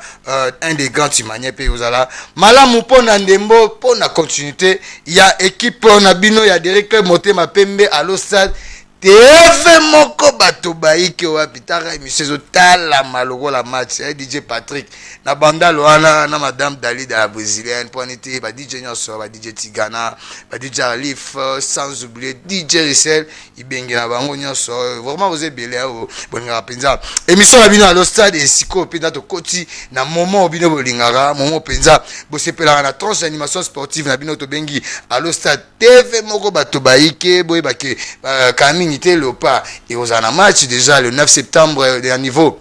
Speaker 1: un des grands imaniens pe ozala malamu pona ndembo pona continuité ya équipe na bino ya directeur Motema Pembe à l'Ostade TV moko bato baiki wapi taka émission tala maloko la match DJ Patrick na banda loana na madame Dalida la brésilienne pour nité ba DJ Nyoso ba DJ Tigana ba DJ Alif sans oublier DJ Rissel ibenge na bango Nyoso vraiment vous êtes belé au bonga penza émission la bino à l'Ostade et siko penda to koti na moment bino bolingara moment penza bo sepela na tranche animation sportive na bino to bengi à l'Ostade TV moko bato baiki boye bake Camille Léopard et aux un match déjà le 9 septembre de niveau.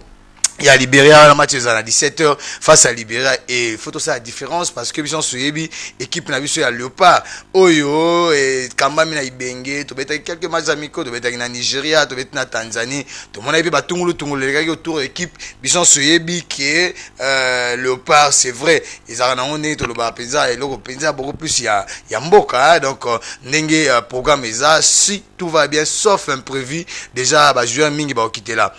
Speaker 1: Il y a Libéria, le match est à 17h face à Libéria et il faut tout ça la différence parce que Bison Suyebi, équipe n'a vu sur Léopard, Oyo et Kambami na Ibenge, tu peux quelques matchs amicaux, tu peux être en Nigeria, tu peux être en Tanzanie, tout le monde a vu Tungulu, les gars autour équipe Bison Suyebi qui est Léopard, c'est vrai, ils ont ramené tout le bas Penza et l'autre Penza beaucoup plus il y a Mboka donc Nenge programme ça si tout va bien sauf imprévu déjà bah joueur mingi va quitter là.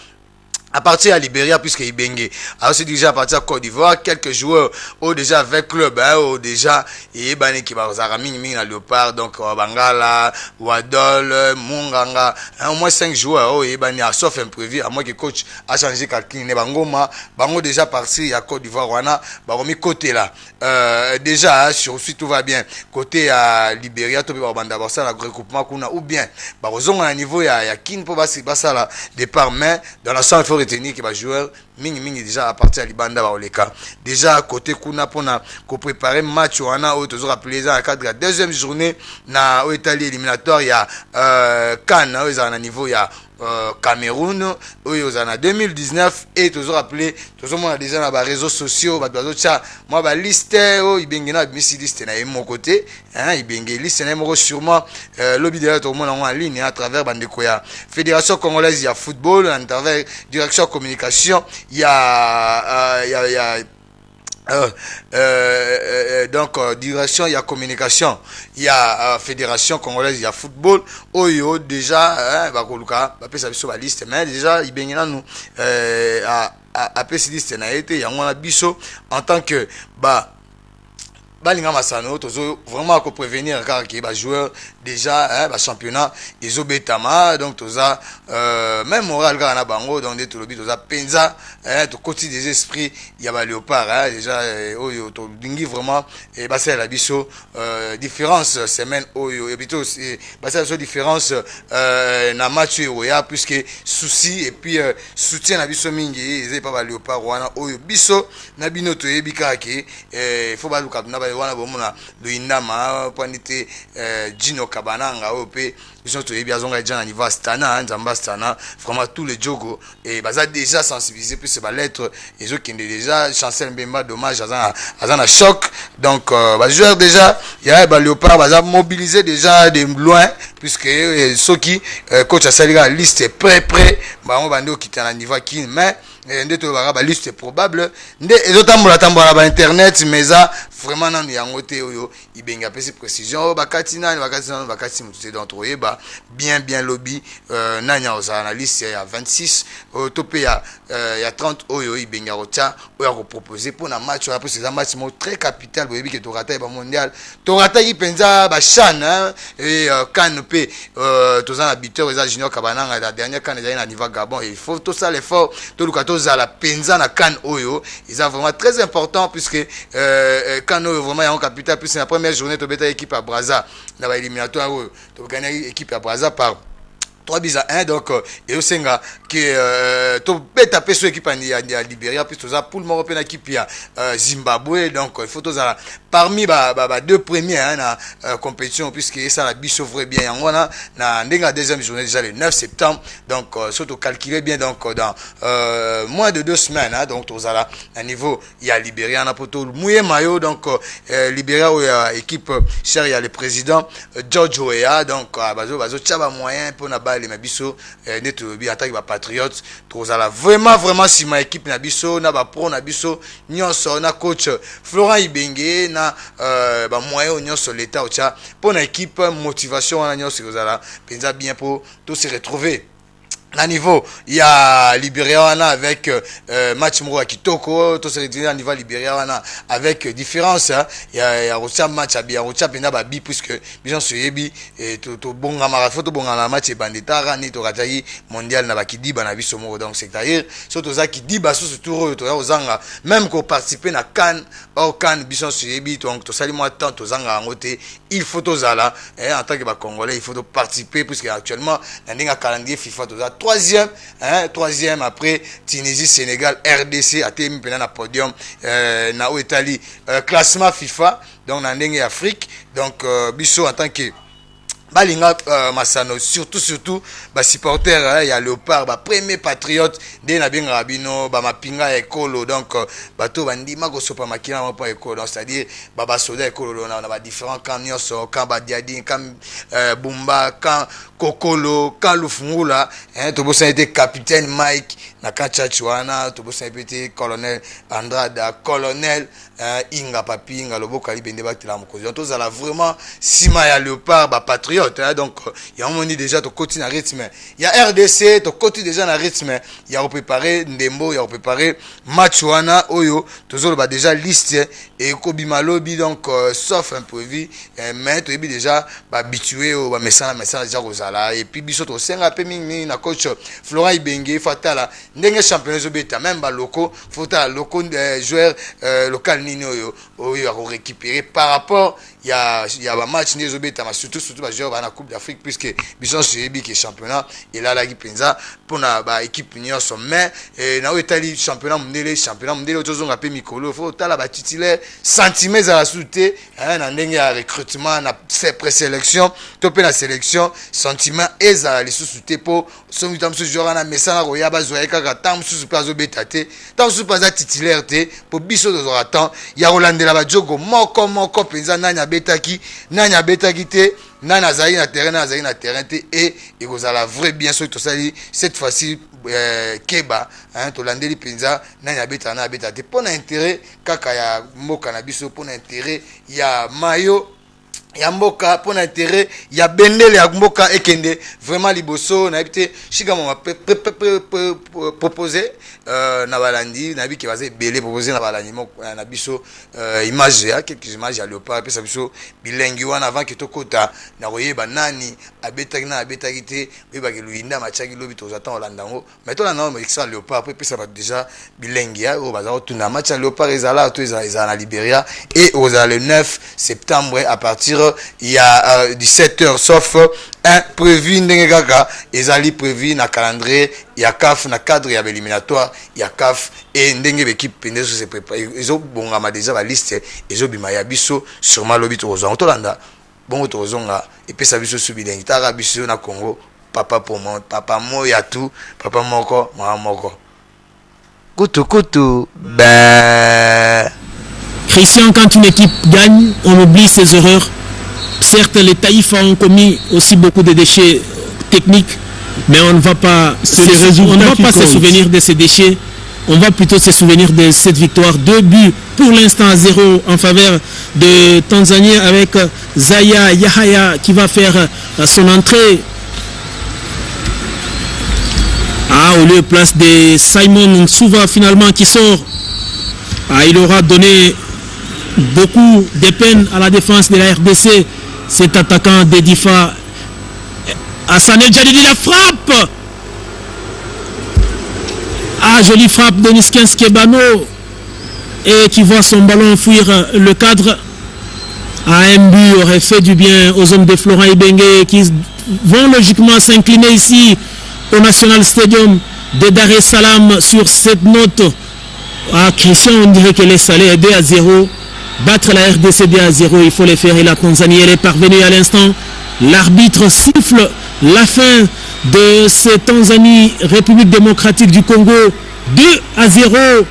Speaker 1: À partir à Libéria, puisque Ibenge, alors c'est déjà à partir de Côte d'Ivoire, quelques joueurs ont déjà avec club, ont déjà, et Bane qui va aux Araming, à Léopard, donc Bangala, Wadol, Munganga, au moins 5 joueurs, et Bane à sauf imprévu, à moins que le coach a changé quelqu'un, Bangoma, Bango déjà parti à Côte d'Ivoire, Wana, Baromi côté là. Déjà, sur si tout va bien, côté à Libéria, tout va banda ça, la regroupement qu'on a, ou bien, Barozon à niveau, il y a Kin pour ça là, départ, mais dans la salle, il faut retenir que les joueurs mingi déjà à partir de Libanda Baoleka déjà côté kuna pona ko préparer match wana au toujours rappeler ça à cadre de la deuxième journée na au Italie éliminatoire il y a CAN ils ont un niveau il y a Cameroun ils ont 2019 et toujours rappelé toujours on a déjà dans les réseaux sociaux ba ça moi ba liste oh ibengena bisi liste na mon côté hein ibenge liste na mo sûrement lobby de tout le monde en ligne à travers bandeko ya Fédération congolaise il y a football à travers direction communication il y a donc direction il y a communication il y a fédération congolaise il y a football oyo déjà bakoluka ba pesa biso ba liste mais déjà ibengena nous a pesa liste na été ya ngona biso en tant que Balinga Masano, vraiment à prévenir car qui est joueur déjà championnat ils ont betama donc tout ça même moral gana bango donc des tout le but tout ça penza tout côté des esprits il y a Léopard déjà oyo to dingi vraiment et c'est la biso différence semaine oyo et plutôt c'est la différence na match oya puisque souci et puis soutien na biso mingi ils pas Léopard wana oyo biso na bino to yebika ki il faut ba luka na wana bomona loindama panité Gino Kabananga ope ils ont bien zonga déjà niveau Astana Nzamba Astana vraiment tous les jogo et baza déjà sensibilisé plus c'est ba lettre ils ont qui déjà Chancel Mbemba dommage azana choc donc ba joueur déjà il y a ba Léopard baza mobilisé déjà de loin puisque ceux qui coach a sali la liste prêt ba on bande qui à niveau qui mais ndeto ba liste probable nde ezotambola tambola ba internet mais ça vraiment nan yango te oyo ibenga pesi précision bakati mutu d'entre eux bien lobby nanya aux analystes il y a 26 topé il y a 30 oyo ibenga rota oyo ko proposer pour un match après c'est un match très capital boyebi que torata ba mondial torata yi penza ba chan et canopé tozana biteur za Junior Kabananga la dernière can na niveau Gabon il faut tout ça l'effort to lukato za la penza na can oyo ils sont vraiment très important puisque quand nous vraiment en capital plus c'est la première journée to beta équipe à Brazza na ba éliminatoire to gagner équipe à Brazza par 3 buts à 1 donc et au Senga que to beta peso équipe à Libéria puis tout ça pour le Maroc une équipe à Zimbabwe donc il faut tout ça parmi deux premiers na compétition puisque ça la biso vrai bien on a na ndenga deuxième journée déjà le 9 septembre donc surtout calculer bien donc dans moins de 2 semaines donc tout ça là à niveau il y a Libéria na poto mouye mayo donc Libéria où il y a équipe cher il y a le président George Weah donc bazo tchaba moyen pour na balle mais biso neto bi attaque ba patriotes tout ça là vraiment si ma équipe na biso na ba pro na biso nyonso na coach Florent Ibenge na ba moyen nyonso l'état ocha pour na équipe motivation na nyonso ko ça là penza bien pour tous se retrouver à niveau il y a Libéria avec match Moro Kitoko tout se retrouver à niveau Libéria avec différence il y a Rocha match à bien Rocha pena ba bi puisque bien sûr yebi et to bonga mara photo bonga na match banditara ni to rajayi mondial na ba kidiba na biso Moro donc c'est-à-dire surtout ça qui dit baso ce tour to ozanga même ko participer na CAN or CAN bien sûr yebi donc to sali moi tant to zanga ngote il faut to zala en tant que ba congolais il faut participer puisque actuellement na ndinga calendrier FIFA to troisième après Tunisie, Sénégal, RDC a été mis na podium na Italie classement FIFA donc na ndenge Afrique donc biso en tant que balinga masano surtout ba supporter il y a Léopard ba premier patriote de na benga bino ba mapinga ekolo donc bato bandima ko sopa makina mo pa ekolo c'est-à-dire ba soda ekolo na ba différents camps nyonso camp ba diadi camp Bumba camp Kokolo camp Lufungula to bosa été capitaine Mike na Kachachwana to bosa été colonel Andrada colonel Inga Papi Inga Loboka libende batela mokozi to za la vraiment sima ya Léopard ba patriote donc il y a un moment déjà to côté na rythme il y a RDC to côté déjà na rythme il y a préparé Ndembo il y a préparé Matchwana Oyo toujours ba déjà liste et Kobimalobi donc sauf imprévu mais to bi déjà ba habitué au ba message déjà rozala et puis biso to senga pe mingi na coach Florent Ibenge fatala ndenge championnat zo beta même ba loko fota loko joueur local nini oyo a récupérer par rapport il y a un match des obéta surtout ba joueur na Coupe d'Afrique puisque bison suivi qui est championnat et là la Gipenza pour na ba équipe union sommet et na Italie championnat mondial autozonga pe mikolo faut tala ba titulaire centimètres à la soute na ndenge ya recrutement na fait présélection to pe la sélection sentiment eza les sous-souté pour son mitam ce joueur na mesana roya ba zoya kaka tam sous pas obéta te tam sous pas titulaire te pour biso de temps il y a Rolandela ba jogo moko penza nanya betaki nanya betaki te nana zali na terrain te et vous allez vrai bien sûr tout ça cette fois-ci Keba to landeli penza nanya beta na beta te pour intérêt kaka ya mboka na biso pour intérêt ya mayo ya mboka pour intérêt ya bendele ya mboka ekende vraiment liboso na bité chika mo proposer na balandi na bi ki baze belé proposer na balandi na biso image ya quelques images ya Léopard pe sa biso bilengi wana avant que to kota na royeba nani abetaki na abetaki te be ba ke luinda machaki lobi to zatan olandango mais to la non mais ça Léopard pe ça va déjà bilengi ya o baza tuna match ya Léopard ezala to ezala na Libéria et aux le 9 septembre à partir il y a 17h sauf un prévu ndenge kaka ezali prévu na calendrier ya CAF na cadre ya éliminatoire ya CAF et ndenge l'équipe pendezo se prépare ezo bongama déjà ba liste ezo bima ya biso sûrement lobi to ozonga tolanda bongo to ozonga et puis ça biso subilengi tara biso na Congo papa pour moi papa moya tout papa moko mama moko kutu ben
Speaker 7: Christian, quand une équipe gagne on oublie ses erreurs. Certes, les Taïfas ont commis aussi beaucoup de déchets techniques, mais on ne va pas se souvenir de ces déchets. On va plutôt se souvenir de cette victoire. 2 buts pour l'instant à 0 en faveur de Tanzanie avec Zaya Yahaya qui va faire son entrée. Au lieu place de Simon Nsouva finalement qui sort. Il aura donné beaucoup de peine à la défense de la RDC. Cet attaquant d'Edifa Hassan El Jadidi, la frappe. Jolie frappe de Niskens Kebano et qui voit son ballon fuir le cadre. Un but aurait fait du bien aux hommes de Florent Ibenge qui vont logiquement s'incliner ici au National Stadium de Dar es Salaam sur cette note. Ah, Christian, on dirait qu'elle est salée 2-0. Battre la RDC 2-0, il faut les faire. Et la Tanzanie, elle est parvenue à l'instant. L'arbitre siffle la fin de cette Tanzanie, République démocratique du Congo. 2-0.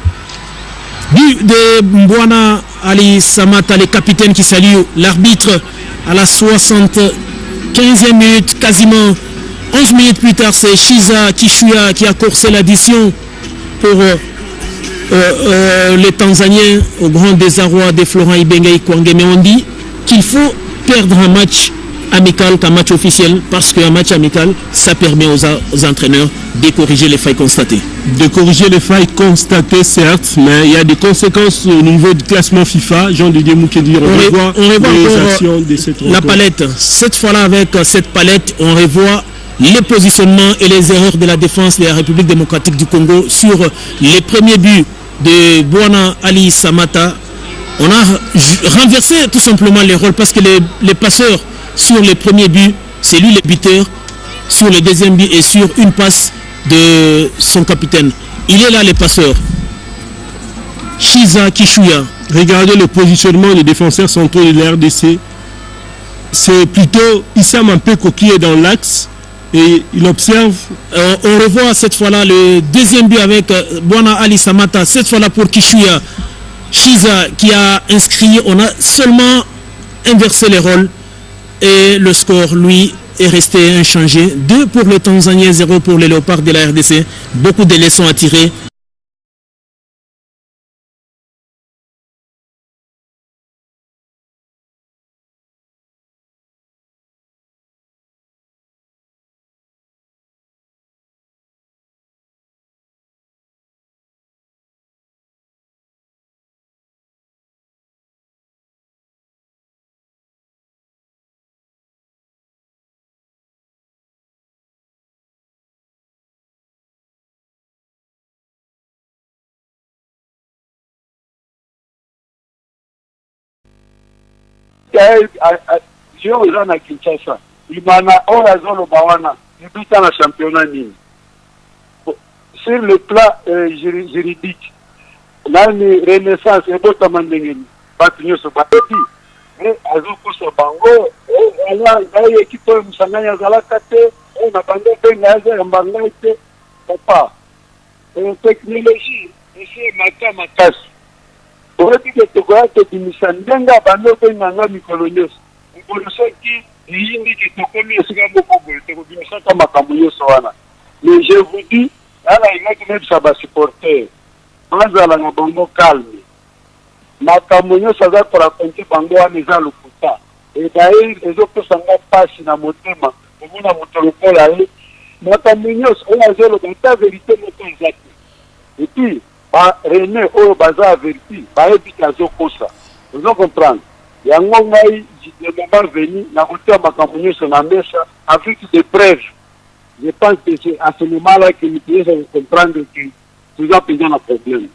Speaker 7: De Mbwana Ali Samata, le capitaine qui salue l'arbitre à la 75e minute, quasiment 11 minutes plus tard, c'est Shiza Kishuya qui a coursé l'addition pour les Tanzaniens au grand désarroi de Florent Ibenge Kwangé. Mais on dit qu'il faut perdre un match amical qu'un match officiel, parce qu'un match amical, ça permet aux entraîneurs de corriger les failles constatées.
Speaker 12: De corriger les failles constatées, certes, mais il y a des conséquences au niveau du classement FIFA. Jean-Didier Moukedi, on revoit les actions de cette rencontre.
Speaker 7: La palette. Cette fois-là, avec cette palette, on revoit les positionnements et les erreurs de la défense de la République démocratique du Congo sur les premiers buts de Mbwana Ali Samata. On a renversé tout simplement les rôles, parce que les passeurs sur les premiers buts, c'est lui le buteur, sur le deuxième but et sur une passe de son capitaine. Il est là le passeur. Shiza Kishuya.
Speaker 12: Regardez le positionnement des défenseurs centraux de la RDC. C'est plutôt Issa Mampeko qui est dans l'axe et il observe.
Speaker 7: On revoit cette fois-là le deuxième but avec Mbwana Ali Samata, cette fois-là pour Kishuya. Shiza qui a inscrit, on a seulement inversé les rôles. Et le score, lui, est resté inchangé. 2 pour les Tanzaniens, 0 pour les Léopards de la RDC. Beaucoup de leçons à tirer.
Speaker 21: Je oza na Kinshasa imana oyo azoloba wana ibita na championnat nini sur le plan juridique nani renaissance ebotama ndenge nini bato nyonso bayebi azokosa bango ngai ekipe oyo mosangani azalaka te na bando mpenga azayamba ngai te papa technologie esi emaka makasi oyebi ke tokoya tobimisa ndenge abandi obenganga mikolo nyonso mikolo soki eyindi ke tokomi esika moko boye tokobimisaka makambo nyonso wana. Mais je vous dis ala ingaki nebisa basupporter bazala na bango calme, makambo nyonso aza korakonte bango wana eza lokuta edaye ezopesanga pasi na motema omona moto lokola ye makambo nyonso oyo azoloba ata verité moko eza te. Et puis René oyo baza averti bayebi ke azokosa, ozo comprendre yango ngai le moment venu na kotia makambo nyonso na mesa avec des preuves. Je pense que c'est à ce moment-là que nous devons comprendre que nous avons un problème.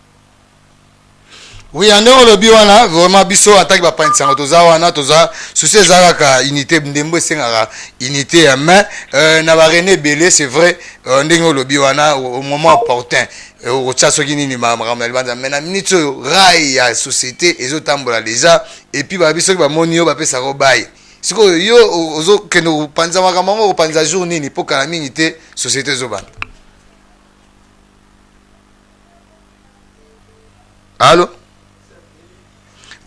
Speaker 1: Oui, en dehors de Biwana, vraiment biso attaque ba pantsanga toza wana toza souci ezaka unité ndembo sengaka unité ya main na ba René Belé, c'est vrai ndenge lo Biwana au moment opportun au tchaso kinini makambo libanza mais na minute rai ya société ezotambola déjà et puis ba biso ba monio ba pesa ko baye siko yo ozo keno panza makambo ko panza jour nini poka na minute société zobana. Allô?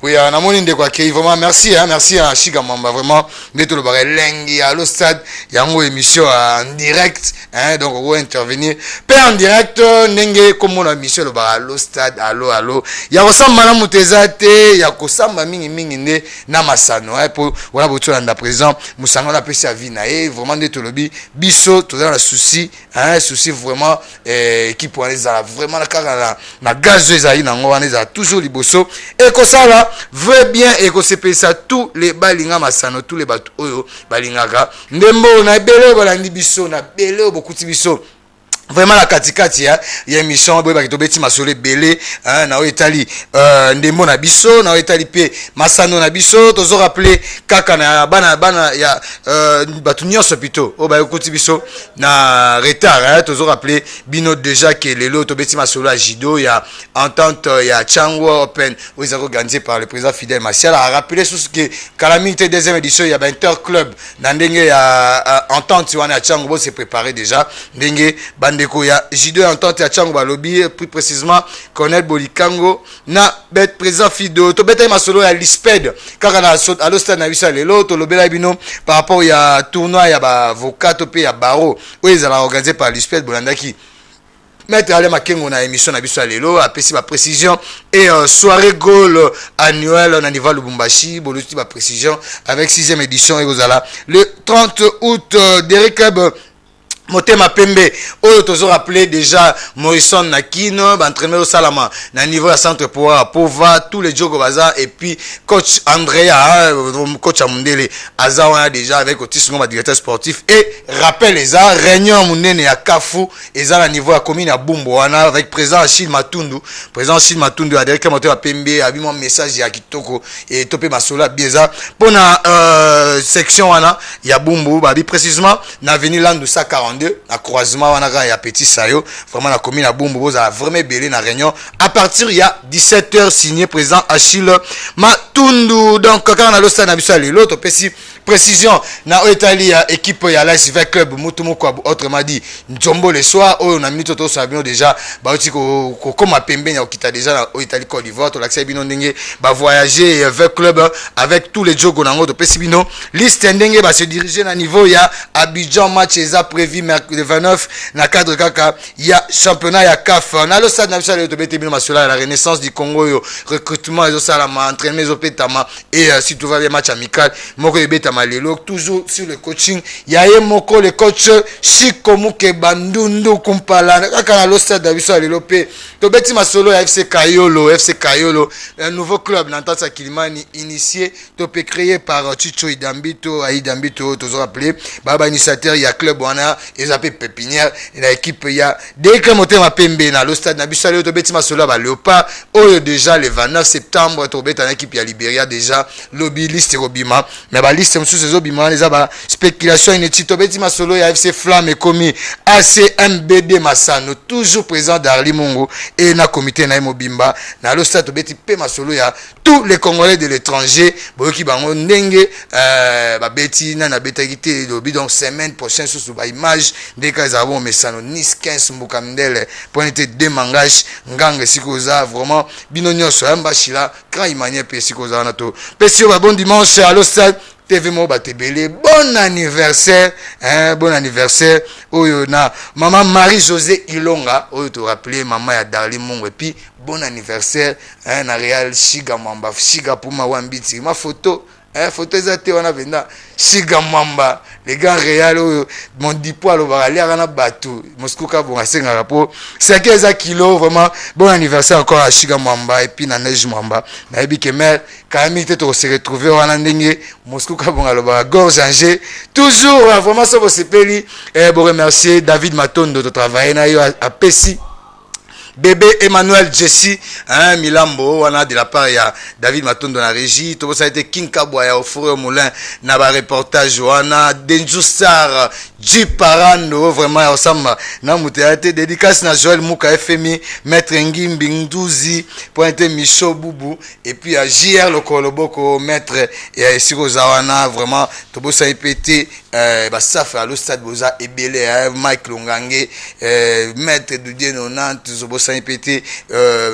Speaker 1: Oui, on a mon inde quoi qui vraiment merci hein, merci à Chiga Mamba vraiment mettre le barré lengi à le stade il y a une émission en direct hein, donc on va intervenir pas en direct nenge comme on a mission le barré le stade allo il y a ressemble na mutezate il y a kosamba mingi ne na masano hein pour voilà boto na présent musango na pesi vie na et vraiment de tolobi biso tout dans le souci hein, souci vraiment équipe on les a vraiment na gaz ezali na ngo on a toujours liboso et que ça là veut bien et que c'est ça tous les balinga masano tous les bateaux oyo balingaka ndembo na belé balandi biso na belé beaucoup biso vraiment la katikati ya émission boye ba kitobeti masole belé na etali ndembo na biso na etali pe masano na biso tozo rappeler kaka na bana ya batu nyonso pito o ba ekoti biso na retard tozo rappeler bino déjà que lelo tobeti masolo à judo ya entente ya Chango Open où ils ont organisé par le président Fidel Martial a rappelé sur ce que calamité deuxième édition il y a interclub na ndenge ya entente wana Chango bo s'est préparé déjà ndenge ndeko ya judo entente ya Chango balobi plus précisément Colonel Bolikango na bet président Fido to beta masolo ya Lisped kaka na à l'ostade na bisa lelo to lobela bino par rapport ya tournoi ya ba avocat to pe ya baro où ils ont organisé par Lisped bolandaki Maître Ale Makengo na émission na biso lelo a pesi ba précision et soirée goal annuelle na niveau Lubumbashi boluti ba précision avec 6e édition et ozala le 30 août Derek Motema Pembe oyo tozo rappeler déjà Morrison Nakino entraîneur au Salama na niveau à centre pour Pova tous les Djogo Baza et puis coach Andrea coach Amundele Azawa déjà avec Otis Ngoma directeur sportif et rappel les réunion munene ya Kafu eza na niveau à commune à Bumbo wana avec président Achille Matundu a Derek Motema Pembe a bimon message ya kitoko et topé masola bieza pona section wana ya Bumbo ba précisément na avenue Landousa 40 à croisement wana ya Petit Sayo vraiment la commune à Bumbu boza vraiment belé na réunion à partir il y a 17h signé président Achille Matundu donc quand on a le stade na biso l'autre précision na Italie équipe ya l'ASV club Mutumoko autrement dit Njombo le soir on a minute to sabino déjà ba oti ko comme pembe ya okita déjà na Italie Côte d'Ivoire to l'accès bino ndenge ba voyager avec club avec tous les jogo nango to pesi bino liste ndenge ba se diriger na niveau ya Abidjan match eza prévu mercredi 29 na cadre kaka ya championnat ya CAF na le stade na biso to bete bino masula la renaissance du Congo yo recrutement ezo sala ma entraînement ezo petama et si tout va bien match amical moko ebeta malelo toujours sur le coaching yaye moko le coach Shikomuke Bandundu kumpala kaka na le stade na biso lelo pe to beti masolo ya FC Kayolo un nouveau club n'entente Kilimani initié to pe créé par Chicho Idambito Aidambito tozo rappeler baba initiateur ya club wana ezape pépinière et la équipe ya Derek Motema Pembe na le stade na biso to beti masolo ba Léopard oyo déjà le 29 septembre to beta na équipe ya Liberia déjà lobby liste robima mais ba liste msusu zo bima les ba spéculation inutile to beti masolo ya FC Flamme commis ACMBD Massano toujours présent d'Arli Mongo et na comité na Mobimba na le stade to beti pe masolo ya tous les Congolais de l'étranger boyoki bango ndenge ba beti na betagité lobby donc semaine prochaine sous ba image des cas avant Messano Nice 15 Mbukamdele pour être démangage ngange sikoza vraiment bino nyonso ambashila grand imanie pe sikoza na to pesi ba bon dimanche à l'Ostade TV Moba Tebele bon anniversaire bon anniversaire oyo na maman Marie-Josée Ilonga oyo to rappeler maman ya Darli Mongo et puis bon anniversaire na Real Shiga Mamba Shiga Puma Wambiti ma photo photo ezate wana venda Shiga Mamba les gars Real mon dipo alo balia na batu Moscou ka bon asenga rapport c'est que ça kilo vraiment bon anniversaire encore à Shiga Mamba et puis na Neige Mamba na ebi que mère Kamite to se retrouver wana ndenge Moscou ka bon alo ba gorge Angers toujours vraiment ça vous sepeli et bon remercier David Matondo de travailler na yo à Pessi bébé Emmanuel Jesse Milambo wana de la part ya David Matondo na régie to ça a été King Kabwa ya Ofure Moulin na ba reportage wana Denju Star Jiparando vraiment ensemble na mutéate dédicace na Joël Mouka FMI maître Ngimbi Nduzi pointé Micho Boubou et puis à JR Lokoloboko maître et Siko Zawana vraiment to bossa ipété ba staff à l'Ostade Boza ebele Mike Longange maître Didier Nonante Zobo pété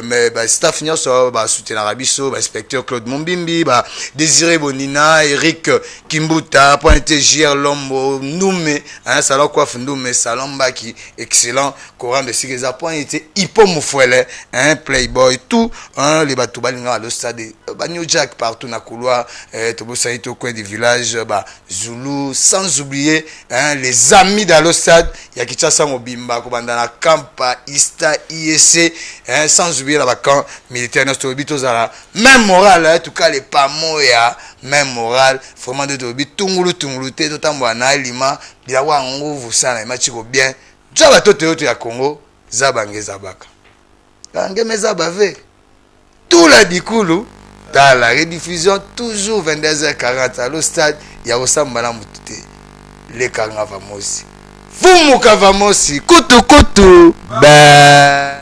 Speaker 1: mais bah staff nyonso ba soutenir Rabiso ba inspecteur Claude Mombimbi ba Désiré Bonina Eric Kimbuta pointé JR Lombo Noumé salon coiffe Noumé salon Baki excellent courant de Sigeza pointé Hippo Moufouele Playboy tout les bateaux balinga à l'Ostade ba New Jack partout na couloir Tobo Saito coin du village ba Zulu sans oublier les amis dans l'Ostade ya Kinshasa Mobimba ko banda na Kampa Ista sans oublier la vacance militaire notre bitozala même moral en tout cas les pas moya même moral vraiment de tungulu te totambo na lima bila wa nguvu sana match ko bien tya batoto yoto ya Congo zabange zabaka bange meza bave tout la dikulu dans la rediffusion toujours 22h40 à le stade ya osambala mutute le kanga vamosi fumu kavamosi kutu kutu ba